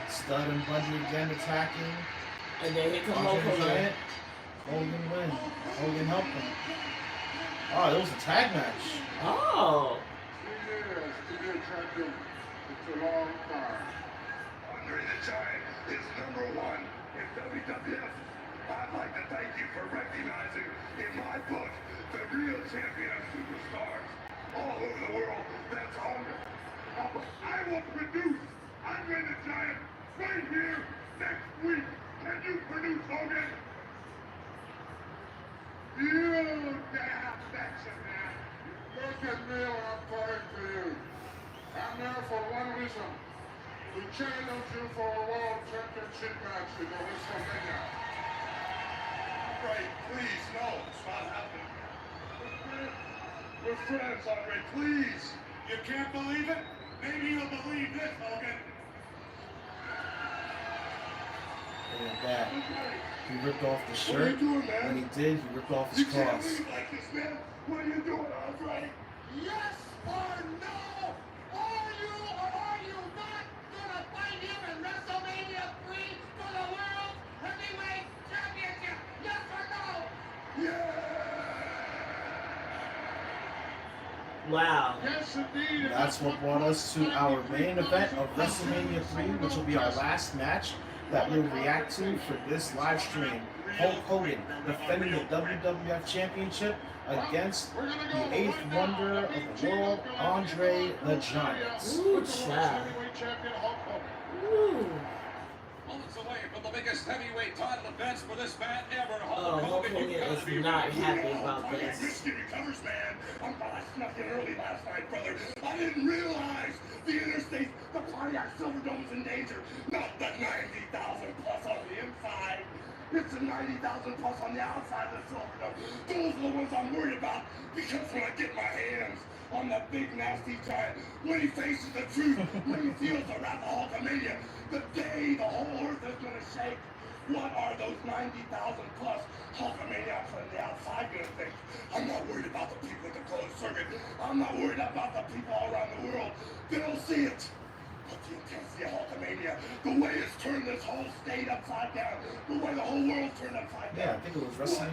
Studd and Bundy again attacking. And then here comes Andre the Hogan. Giant. Hogan win. Hogan helped him. Oh, it was a tag match. Oh. Andre the Giant is #1 in WWF. I'd like to thank you for recognizing, in my book, the real champion of superstars all over the world. That's Hogan. I will produce Andre the Giant right here next week. Can you produce Hogan? You damn Mexican man. Look at me when I'm fighting for you. I'm there for one reason. To challenge you for a world championship match in the WrestleMania. Andre, please, no. It's not happening. We're friends, Andre, please. You can't believe it? Maybe you'll believe this, Hogan. Look at that. He ripped off the shirt. When he did, he ripped off his cross. Like this, man. What are you doing, Andre? Yes or no? Are you or are you not gonna fight him in WrestleMania 3 for the World Heavyweight Championship? Yes or no? Yeah! Wow. Yes, indeed. And That's what brought us to our main event of WrestleMania 3, which will be our last match that we'll react to for this live stream. Hulk Hogan defending the WWF Championship against the eighth wonder of the world, Andre the Giant. Ooh, child. Ooh. Moments away from the biggest heavyweight title defense for this man ever. Oh, Hulk Hogan is not happy about this. Whiskey recovers, man. I'm glad I snuck in early last night, brother. I didn't realize the interstate, the Pontiac Silverdome's in danger. Not the 90,000 plus on the inside. It's the 90,000 plus on the outside of the Silverdome. Those are the ones I'm worried about, because when I get my hands on that big nasty giant, when he faces the truth, when he feels the wrath of Hulkamania, the day the whole earth is going to shake, what are those 90,000 plus Hulkamaniacs on the outside going to think? I'm not worried about the people at the closed circuit. I'm not worried about the people all around the world. They'll see it. But the intensity of Hulkamania, the way it's turned this whole state upside down, the way the whole world's turned upside Yeah, I down. think it was What are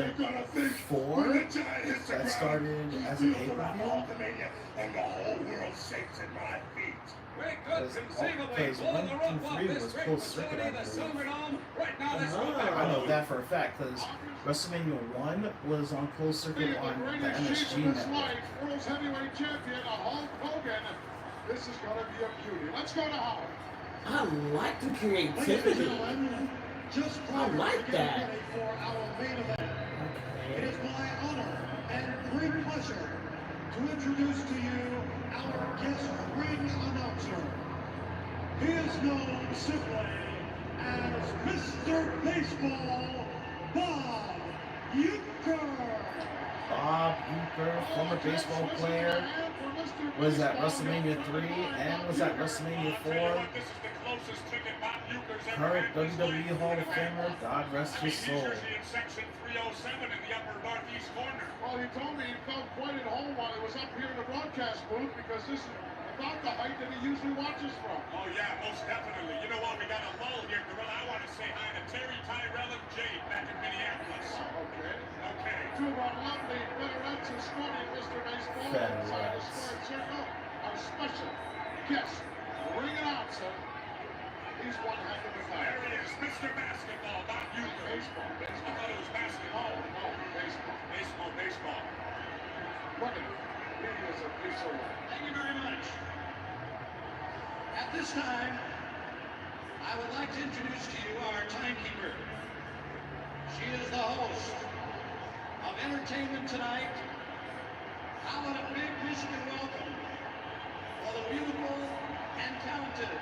they gonna think WrestleMania 4 when the giant hits the that ground? started He as a feels the wrath of pay-per-view. Hulkamania, and the whole world shakes at my feet. We could conceivably Because blow 1 the through roof off 3 this was great closed circuit, facility, I the believe. Silverdome. Right now, this Ah. I know that for a fact because WrestleMania 1 was on closed Be circuit the on the greatest MSG shape of his network. life, world's heavyweight champion, Hulk Hogan. This is gonna be a beauty. Let's go to Howard. I like the Ladies and creativity. gentlemen, just I prior like to that. getting ready for our main event, it is my honor and great pleasure to introduce to you our guest ring announcer. He is known simply as Mr. Baseball, Bob Uecker. Bob Uecker, former baseball player, was at WrestleMania 3 and was at WrestleMania 4. Current WWE Hall of Famer, God rest his soul. Well, he told me he felt quite at home while he was up here in the broadcast booth, because this is about the height that he usually watches from. Oh, yeah, most definitely. You know what? We got a lull here, Gorilla. I want to say hi to Terry, Tyrell, and Jade back in Minneapolis. Okay. Okay. To our lovely veterans escorting Mr. Baseball inside the squared circle, our special guest ring announcer. He's one heck of a guy. There he is, Mr. Basketball, not you. Baseball, I baseball. thought it was basketball. No, baseball. Baseball, baseball. Look at him. He is a piece of work. Thank you very much. At this time, I would like to introduce to you our timekeeper. She is the host of Entertainment Tonight. How about a big Michigan welcome for the beautiful and talented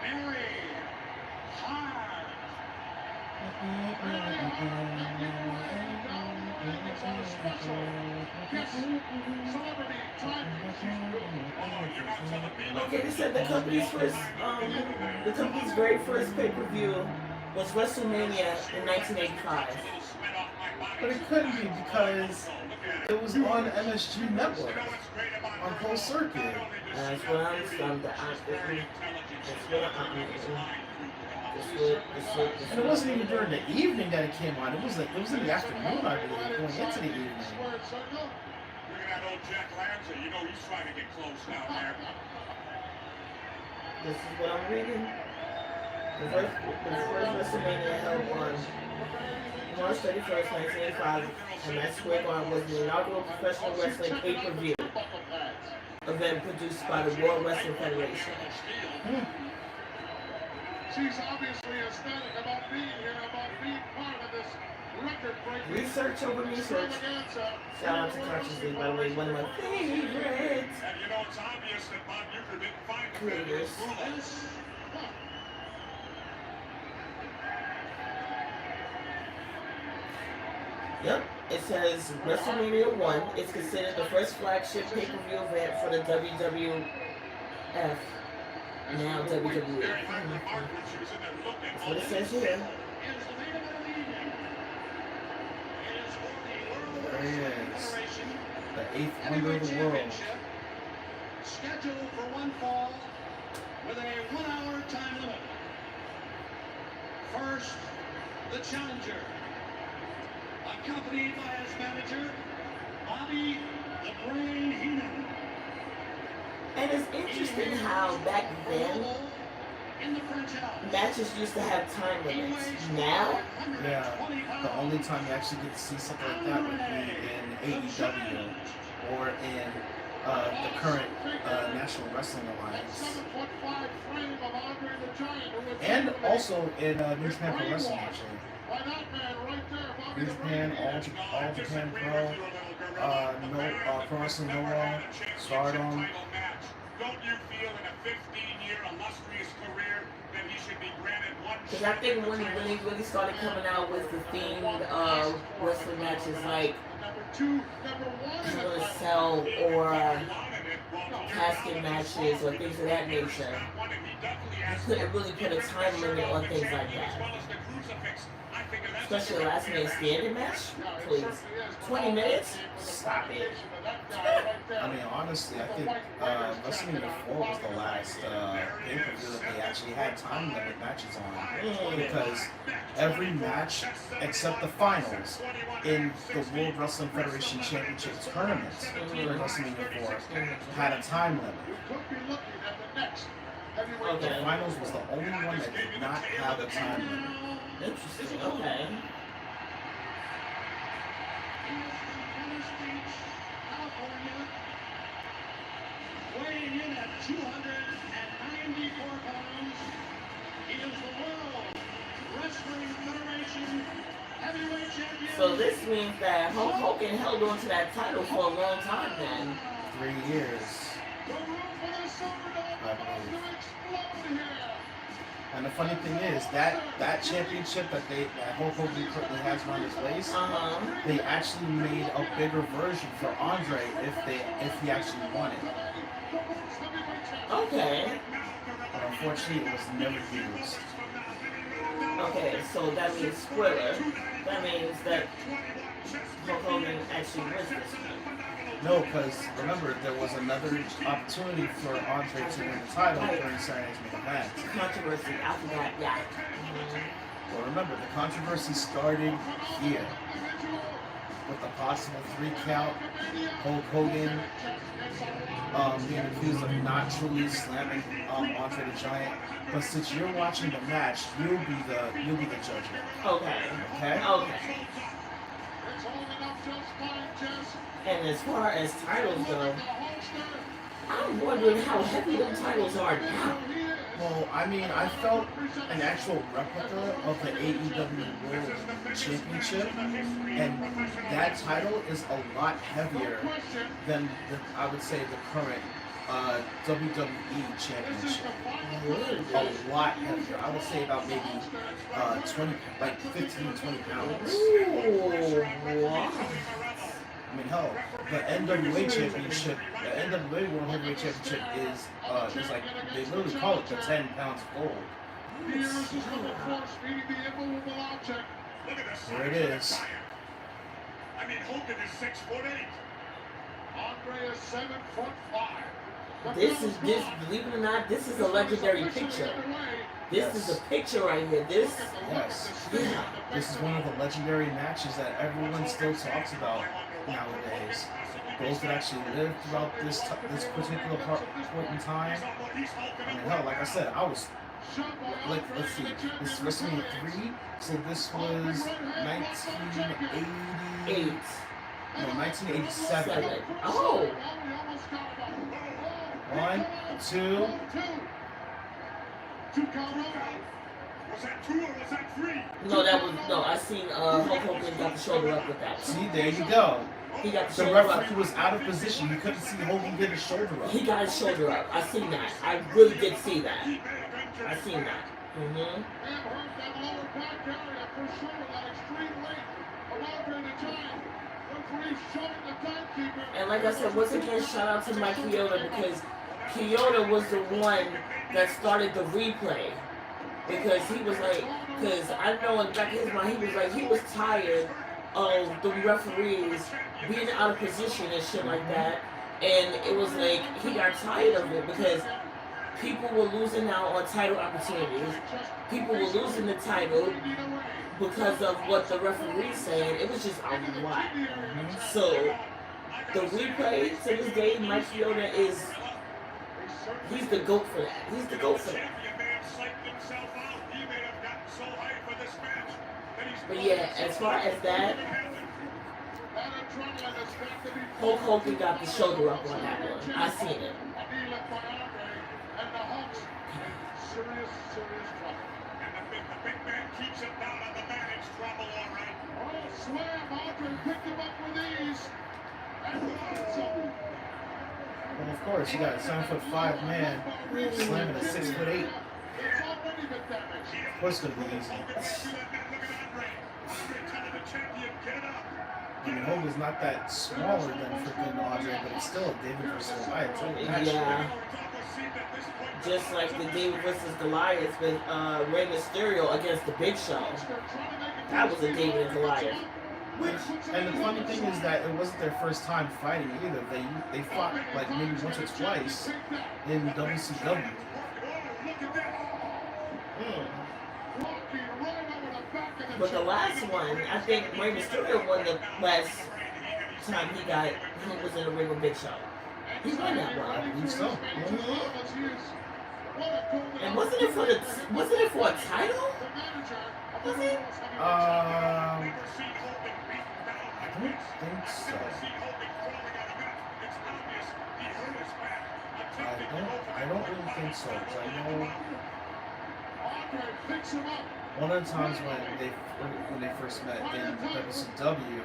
Mary Hart. It's our special guest celebrity timekeeper. Oh, you're not telling me. Okay, they said the company's very first pay-per-view was WrestleMania in 1985. But it couldn't be because it was on MSG network on closed circuit. That's what I'm And it wasn't even during the evening that it came on. It was in the afternoon, I believe, going into the evening. Squared circle. Look at that old Jack Lanza. You know he's trying to get close down there. This is what I'm reading. The first WrestleMania held on March 31st, 1985, and that Square Garden was the inaugural professional wrestling pay-per-view event produced by the World Wrestling Federation. She's obviously ecstatic about being here, about being part of this record-breaking Research over research. extravaganza. Shout out to Consciously, by the way, one of my favorites. And you know, it's obvious that Bob Uecker didn't find the Creators. Yep, it says WrestleMania 1 is considered the first flagship pay-per-view event for the WWF, now WWE. That's what it says here. There he is, the eighth wonder of the world. Scheduled for one fall with a 1 hour time limit. First, the challenger, accompanied by his manager, Bobby the Brain Heenan. And it's interesting how back then matches used to have time limits. Now, Yeah, the only time you actually get to see something like that would be in AEW or in the current National Wrestling Alliance. And also in New Japan Pro Wrestling, actually. New Japan, All Japan Pro, Pro Wrestling Noah, Stardom. Don't you feel in a 15-year illustrious career that he should be granted one because I think when they really started coming out with the themed wrestling matches like Hell in a Cell or casket matches or things of that nature, you couldn't really put a time limit on things like that. Especially the last minute standing match, please. 20 minutes? Stop it. I mean, honestly, I think WrestleMania 4 was the last pay-per-view that they actually had time limit matches on. Because every match, except the finals, in the World Wrestling Federation Championship tournament during WrestleMania 4, had a time limit. Okay. The finals was the only one that did not have a time limit. Interesting. Okay. Weighing in at 294 pounds, he is the World Wrestling Federation Heavyweight Champion. So this means that Hulk Hogan held on to that title for a long time then. 3 years. I believe. And the funny thing is that championship that Hulk Hogan currently has around his waist, they actually made a bigger version for Andre if he actually won it. Okay. But unfortunately, it was never used. Okay, so that means spoiler. That means that Hulk Hogan actually wins this one. No, because remember, there was another opportunity for Andre to win the title during Saturday's Main Event. Controversy after that, yeah. Well, remember, the controversy started here with the possible 3 count, Hulk Hogan being accused of not truly slamming Andre the Giant. But since you're watching the match, you'll be the judge now. Okay. Okay. Okay. And as far as titles go, I'm wondering how heavy them titles are now. Well, I mean, I felt an actual replica of the AEW World Championship, and that title is a lot heavier than I would say the current WWE Championship. A lot heavier. I would say about maybe 15 to 20 pounds. Ooh, what? I mean, hell, the NWA Championship, the NWA World Heavyweight Championship is like, they literally call it the 10 pounds of gold. There it is. I mean, Hogan is 6'8". Andre is 7'5". This, believe it or not, this is a legendary picture. This is a picture right here. This, Yes. yeah. This is one of the legendary matches that everyone still talks about nowadays. Those that actually lived throughout this particular point in time. I mean, hell, like I said, I was, like, let's see, this is WrestleMania 3, so this was 1988. No, 1987. Oh! 1, 2. Was that 2 or was that 3? No, I seen Hulk Hogan got the shoulder up with that. See, there you go. He got the The shoulder referee up. was out of position. You couldn't see Hogan get his shoulder up. He got his shoulder up. I seen that. I really did see that. I seen that. And like I said, once again, shout out to Mike Chioda, because Chioda was the one that started the replay. Because he was like, because I know in the back of his mind, he was tired of the referees being out of position and shit like that. And it was like, he got tired of it because people were losing out on title opportunities. People were losing the title because of what the referees saying. It was just a lot. So, the replay to this day, Mike Chioda is He's the GOAT for that. He's the GOAT for that. But yeah, as far as that, Hulk Hogan got the shoulder up on that one. I seen it. Serious trouble. And the big man keeps him down on the man. It's trouble, all right. Oh, slam. Andre picked him up with ease. And Well, of course, you got a 7'5" man slamming a 6'8". Of course, it's gonna be easy. I mean, Hogan's not that smaller than freaking Andre, but it's still a David versus Goliath. Yeah. Just like the David versus Goliath with Rey Mysterio against the Big Show. That was a David and Goliath. And the funny thing is that it wasn't their first time fighting either. They fought like maybe once or twice in WCW. But the last one, I think Rey Mysterio won the last time he was in the ring with Big Show. He won that one. I believe so. And wasn't it for a title? Was it? I don't think so. I don't really think so. 'Cause I know one of the times when they first met in WCW,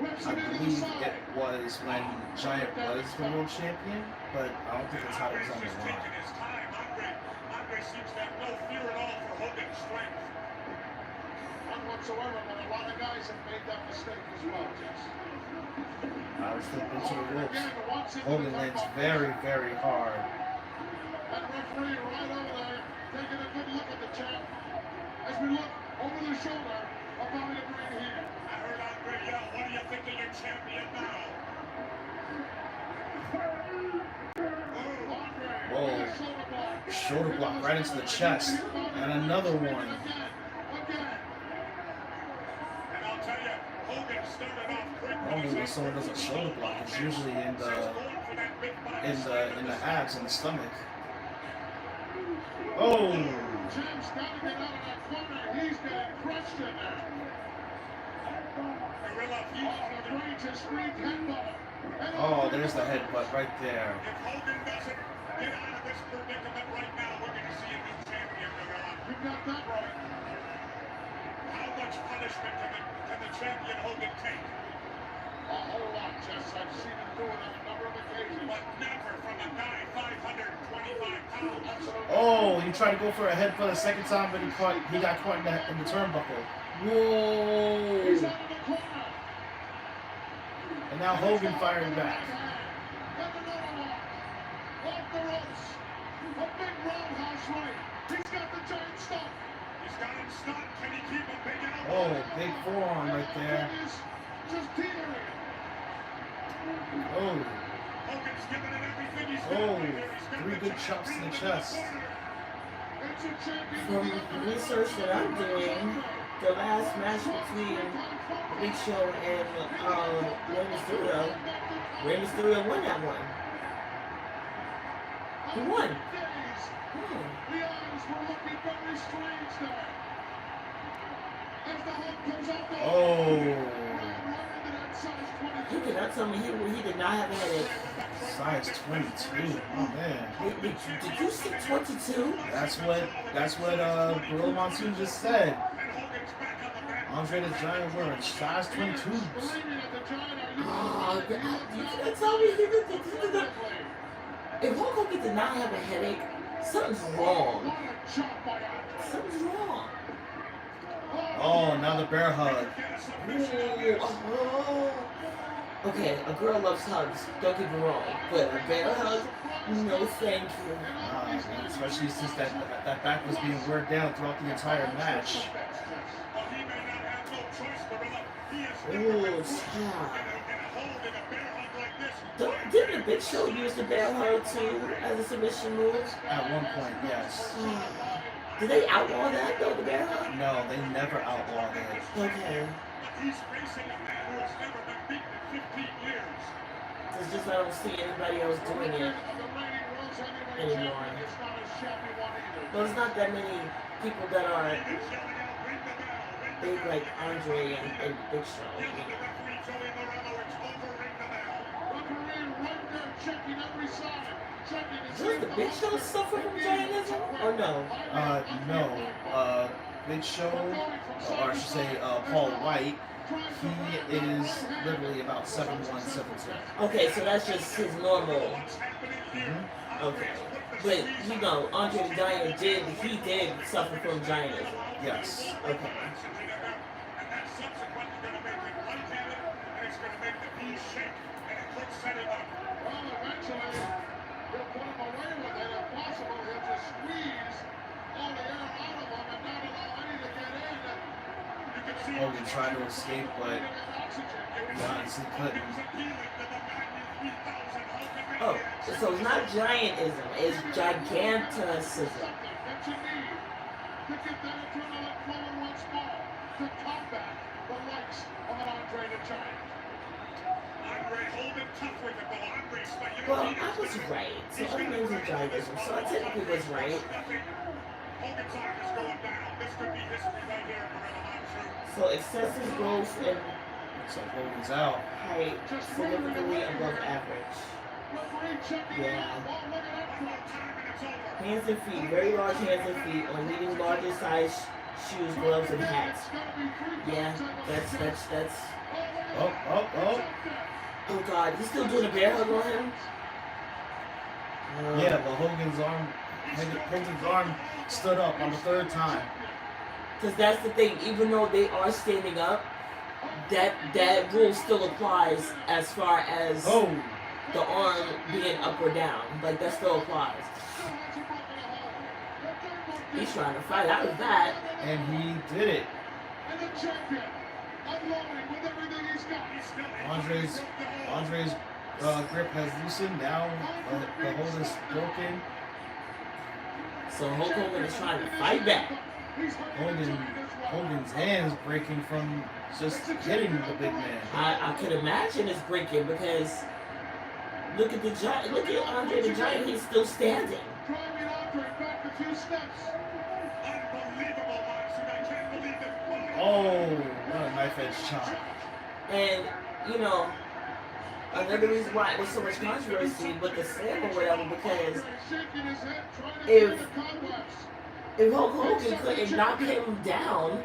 I believe it was when Giant was the world champion, but I don't think the title was on the line. Andre seems to have no fear at all for Hogan's strength. None whatsoever, but a lot of guys have made that mistake as well, Jess. I was flipping into the ropes. Hogan lands very, very hard. And referee right over there, taking a good look at the champ. As we look over the shoulder of Bobby the Brain here. I heard Andre yell, what do you think of your champion now? Whoa. Shoulder block right into the chest. And another one. And I'll tell you, Hogan started off quickly. Normally when someone does a shoulder block, it's usually in the abs and the stomach. Oh! Jim's got to get out of that corner. He's getting crushed in there. Oh, there's the headbutt right there. If Hogan doesn't get out of this predicament right now, we're going to see a new champion, Gorilla. You got that right. How much punishment can the champion Hogan take? A whole lot, Jess. I've seen him do it on a number of occasions. But never from a guy 525 pounds. Oh, he tried to go for a headbutt a second time, but he got caught in the turnbuckle. Whoa! He's out of the corner. And now Hogan firing back. And another one. Off the ropes. A big roundhouse right. He's got the giant stomp. He's got him stunned. Can he keep him big enough? Oh, big forearm right there. Just teetering. Oh. Hogan's giving it everything he's got. Oh, 3 good chops in the chest. From the research that I'm doing, the last match between Big Show and Rey Mysterio won that one. He won. The eyes were looking very strange there. As the Hulk comes out the Oh. You cannot tell me he did not have a headache. Size 22. Oh man. Did you say 22? That's what Gorilla Monsoon just said. Andre the Giant wearing size 22s. Oh, you cannot tell me he did not. If Hulk Hogan did not have a headache, something's wrong. Something's wrong. Oh, now the bear hug. Okay, a girl loves hugs, don't get me wrong, but a bear hug? No thank you. Especially since that back was being worked down throughout the entire match. Oh, stop. Didn't the Big Show use the bear hug too as a submission move? At one point, yes. Did they outlaw that though, the bear hug? No, they never outlawed it. Okay. He's facing a man who has never been beaten in 15 years. It's just I don't see anybody else doing it anymore. Well, it's not that many people that are big like Andre and Big Show. Does the Big Show suffer from giantism or no? No. Big Show, or I should say Paul White, he is literally about 7'1", 7'2". Okay, so that's just his normal. Mm-hmm. Okay. But, you know, Andre the Giant did suffer from giantism. Yes. Okay. Hogan tried to escape, but he couldn't. Oh, so it's not giantism, it's gigantism. Well, I was right. So other names are giantism, so I technically was right. So excessive growth and So Hogan's out. height significantly above average. Yeah. Hands and feet, very large hands and feet, on needing larger size shoes, gloves, and hats. Yeah, that's. Oh. Oh God, he's still doing a bear hug on him? Yeah, but Hogan's arm stood up on the third time. Because that's the thing, even though they are standing up, that rule still applies as far as the arm being up or down. Like, that still applies. He's trying to fight out of that. And he did it. Andre's grip has loosened. Now the hold is broken. So Hulk Hogan is trying to fight back. Hogan's hands breaking from just hitting the big man. I could imagine it's breaking because look at the giant. Look at Andre the Giant. He's still standing. Oh, what a knife edge chop. And you know, another reason why it was so much controversy with the slam or whatever, because if Hulk Hogan couldn't knock him down,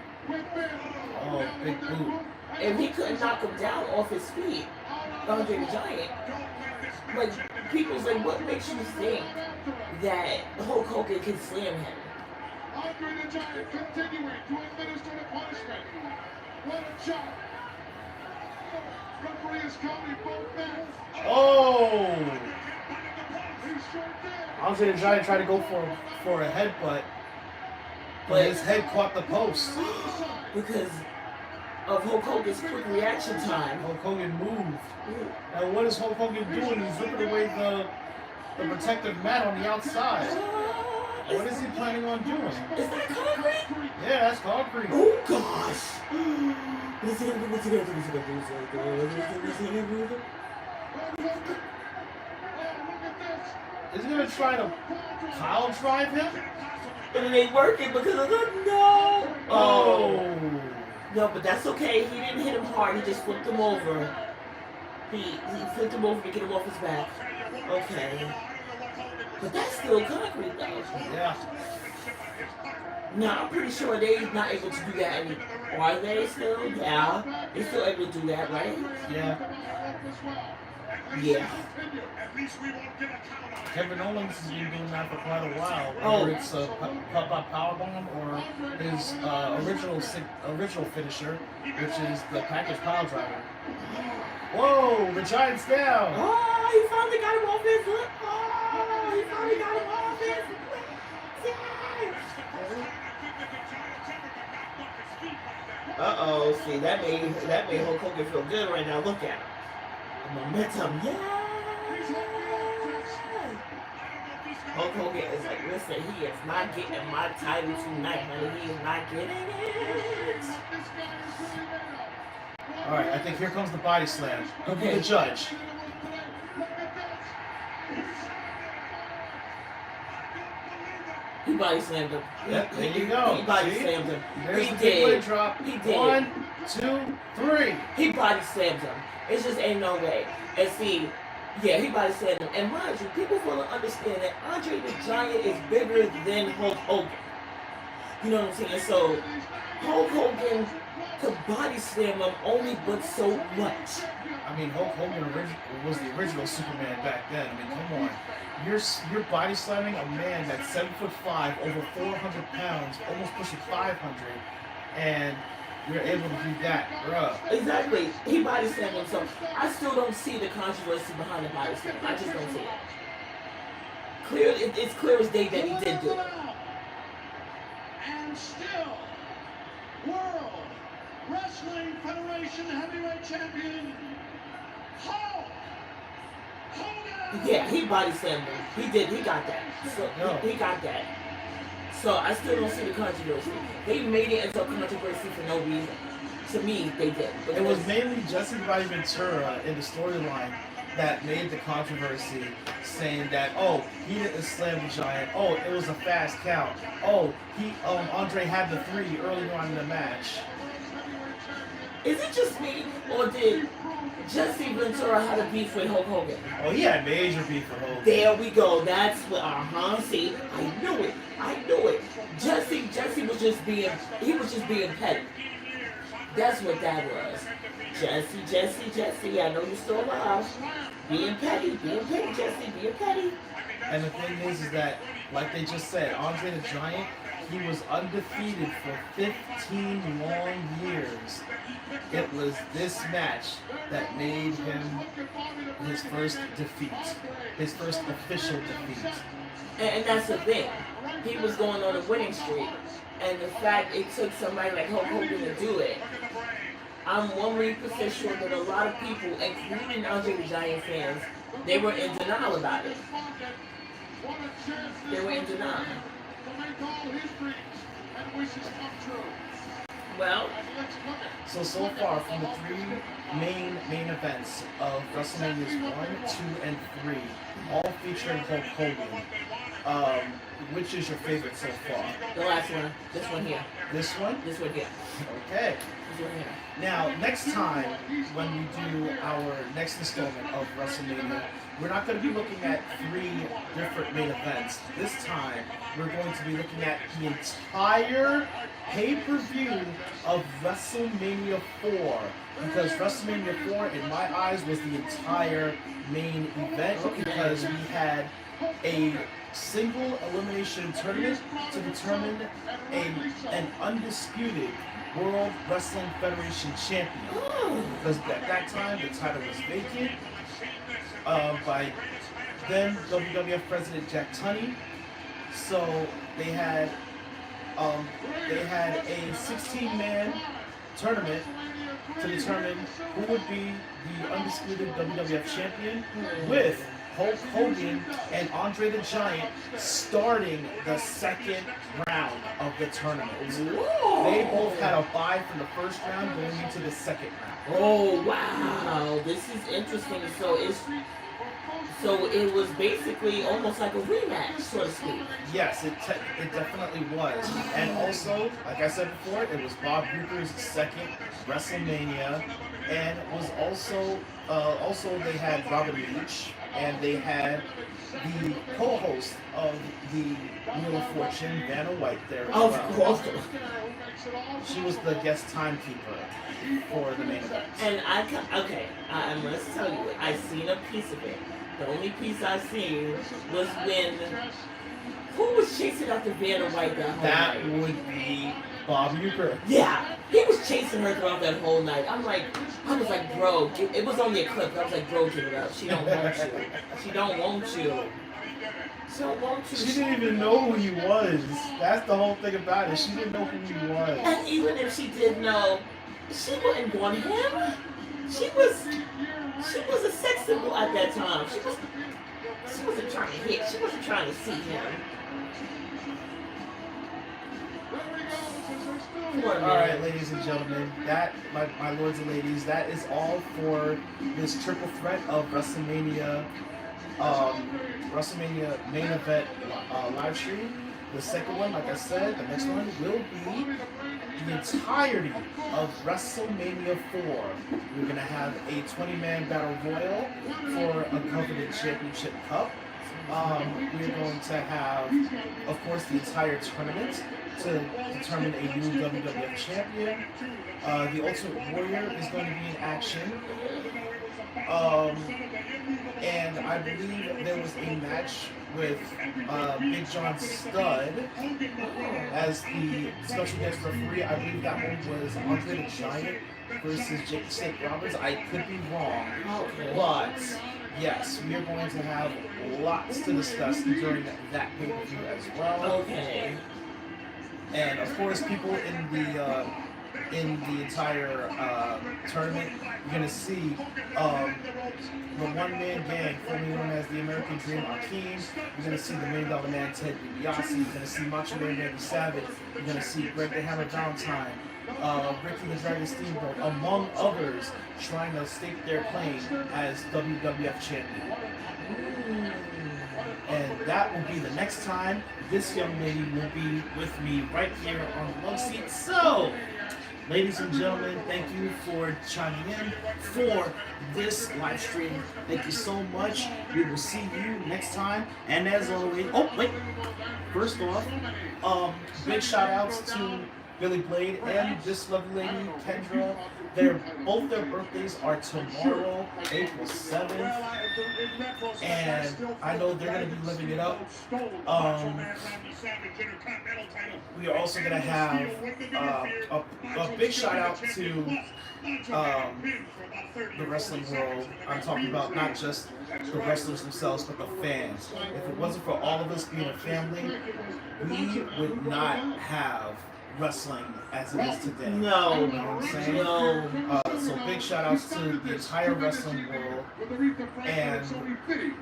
big boot. if he couldn't knock him down off his feet, Andre the Giant, like, people's like, what makes you think that Hulk Hogan can slam him? Andre the Giant continuing to administer the punishment. What a chop. Referee is counting both men. Oh! He sure did. Andre the Giant tried to go for a headbutt, but his head caught the post. Because of Hulk Hogan's quick reaction time. Hulk Hogan moved. And what is Hulk Hogan doing? He's ripping away the protective mat on the outside. What is he planning on doing? Is that concrete? Yeah, that's concrete. Oh gosh! What's he gonna do? Is he gonna try to pile drive him? And it ain't working because of the no! Oh! No, but that's okay. He didn't hit him hard. He just flipped him over. He flipped him over to get him off his back. Okay. But that's still concrete, though. Yeah. No, I'm pretty sure they're not able to do that anymore. Are they still? Yeah. They're still able to do that, right? Yeah. Yeah. Kevin Owens has been doing that for quite a while. Whether it's a pop-up powerbomb or his original finisher, which is the package pile driver. Whoa, the Giant's down. Oh, he finally got him off his foot. Oh, he finally got him off his foot. Uh-oh, see, that made Hulk Hogan feel good right now. Look at him. The momentum, yeah. Hulk Hogan is like, listen, he is not getting my title tonight, honey. He is not getting it. All right, I think here comes the body slam. Who'll be the judge? body slammed him. Yep, there you go. He body See? slammed him. There's He the big leg did. drop. He did. 1, 2, 3. He body slammed him. It just ain't no way. And see, yeah, he body slammed him. And mind you, people want to understand that Andre the Giant is bigger than Hulk Hogan. You know what I'm saying? So Hulk Hogan could body slam him only but so much. I mean, Hulk Hogan was the original Superman back then. I mean, come on. You're body slamming a man that's 7'5", over 400 pounds, almost pushing 500, and you're able to do that, bruh. Exactly. He body slammed him. So I still don't see the controversy behind the body slam. I just don't see it. It's clear as day that he did do it. And still, World Wrestling Federation Heavyweight Champion, Hulk Hogan! Yeah, he body slammed him. He did. He got that. So he got that. So I still don't see the controversy. They made it into a controversy for no reason. To me, they did. It was mainly Jesse the Body Ventura in the storyline that made the controversy, saying that, oh, he didn't slam the Giant. Oh, it was a fast count. Oh, Andre had the 3 early on in the match. Is it just me, or did Jesse Ventura have a beef with Hulk Hogan? Oh, he had major beef with Hogan. There we go. That's what. See, I knew it. Jesse was just being petty. That's what that was. Jesse. I know you're still alive. Being petty, Jesse, being petty. And the thing is that, like they just said, Andre the Giant, he was undefeated for 15 long years. It was this match that made him his first defeat, his first official defeat. And that's the thing. He was going on a winning streak. And the fact it took somebody like Hulk Hogan to do it, I'm 100% sure that a lot of people, including Andre the Giant fans, they were in denial about it. They were in denial. Well, so far from the 3 main events of WrestleManias 1, 2, and 3, all featuring Hulk Hogan, which is your favorite so far? The last one. This one here. This one? This one here. Okay. This one here. Now, next time, when we do our next installment of WrestleMania, we're not going to be looking at 3 different main events. This time, we're going to be looking at the entire pay-per-view of WrestleMania 4. Because WrestleMania 4, in my eyes, was the entire main event. Because we had a single elimination tournament to determine an undisputed World Wrestling Federation champion. Because at that time, the title was vacant by then WWF President Jack Tunney. So they had a 16-man tournament to determine who would be the undisputed WWF champion, with Hulk Hogan and Andre the Giant starting the second round of the tournament. Whoa. They both had a bye from the first round going into the second round. Oh wow, this is interesting. So it was basically almost like a rematch, so to speak. Yes, it definitely was. And also, like I said before, it was Bob Uecker's second WrestleMania, and it was also they had Robin Leach, and they had the co-host of the Wheel of Fortune, Vanna White, there as well. Of course. She was the guest timekeeper for the main event. And I must tell you, I seen a piece of it. The only piece I seen was when who was chasing after Vanna White that whole That night? would be Bob Uecker. Yeah, he was chasing her throughout that whole night. I was like, bro, it was only a clip. I was like, bro, give it up. She don't want you. She don't want you. She don't want you. She didn't even know who he was. That's the whole thing about it. She didn't know who he was. And even if she did know, she wouldn't want him. She was a sex symbol at that time. She wasn't trying to hit. She wasn't trying to see him. Alright, ladies and gentlemen, my lords and ladies, that is all for this triple threat of WrestleMania main event live stream. The second one, like I said, the next one will be the entirety of WrestleMania 4. We're going to have a 20-man battle royal for a coveted championship cup. We're going to have, of course, the entire tournament to determine a new WWF champion. The Ultimate Warrior is going to be in action. And I believe there was a match with Big John Studd as the special guest referee. I believe that one was Andre the Giant versus Jake the Snake Roberts. I could be wrong, but yes, we are going to have lots to discuss during that pay-per-view as well. Okay. And of course, people in the entire tournament, you're gonna see the one-man gang, formerly known as the American Dream Akeem. You're gonna see the $1 Million Man Ted DiBiase. You're gonna see Macho Man Randy Savage. You're gonna see Greg the Hammer Valentine, Ricky the Dragon Steamboat, among others, trying to stake their claim as WWF champion. And that will be the next time this young lady will be with me right here on the love seat. So, ladies and gentlemen, thank you for chiming in for this live stream. Thank you so much. We will see you next time. And as always, oh wait, first off, big shout outs to Billy Blade and this lovely lady, Kendra. Both their birthdays are tomorrow, April 7th. And I know they're going to be living it up. We are also going to have a big shout out to the wrestling world. I'm talking about not just the wrestlers themselves, but the fans. If it wasn't for all of us being a family, we would not have wrestling as it is today. No. You know what I'm saying? No. So big shout outs to the entire wrestling world. And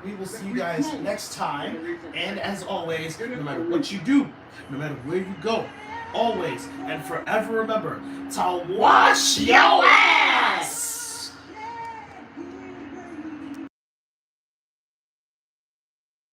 we will see you guys next time. And as always, no matter what you do, no matter where you go, always and forever remember to wash your ass!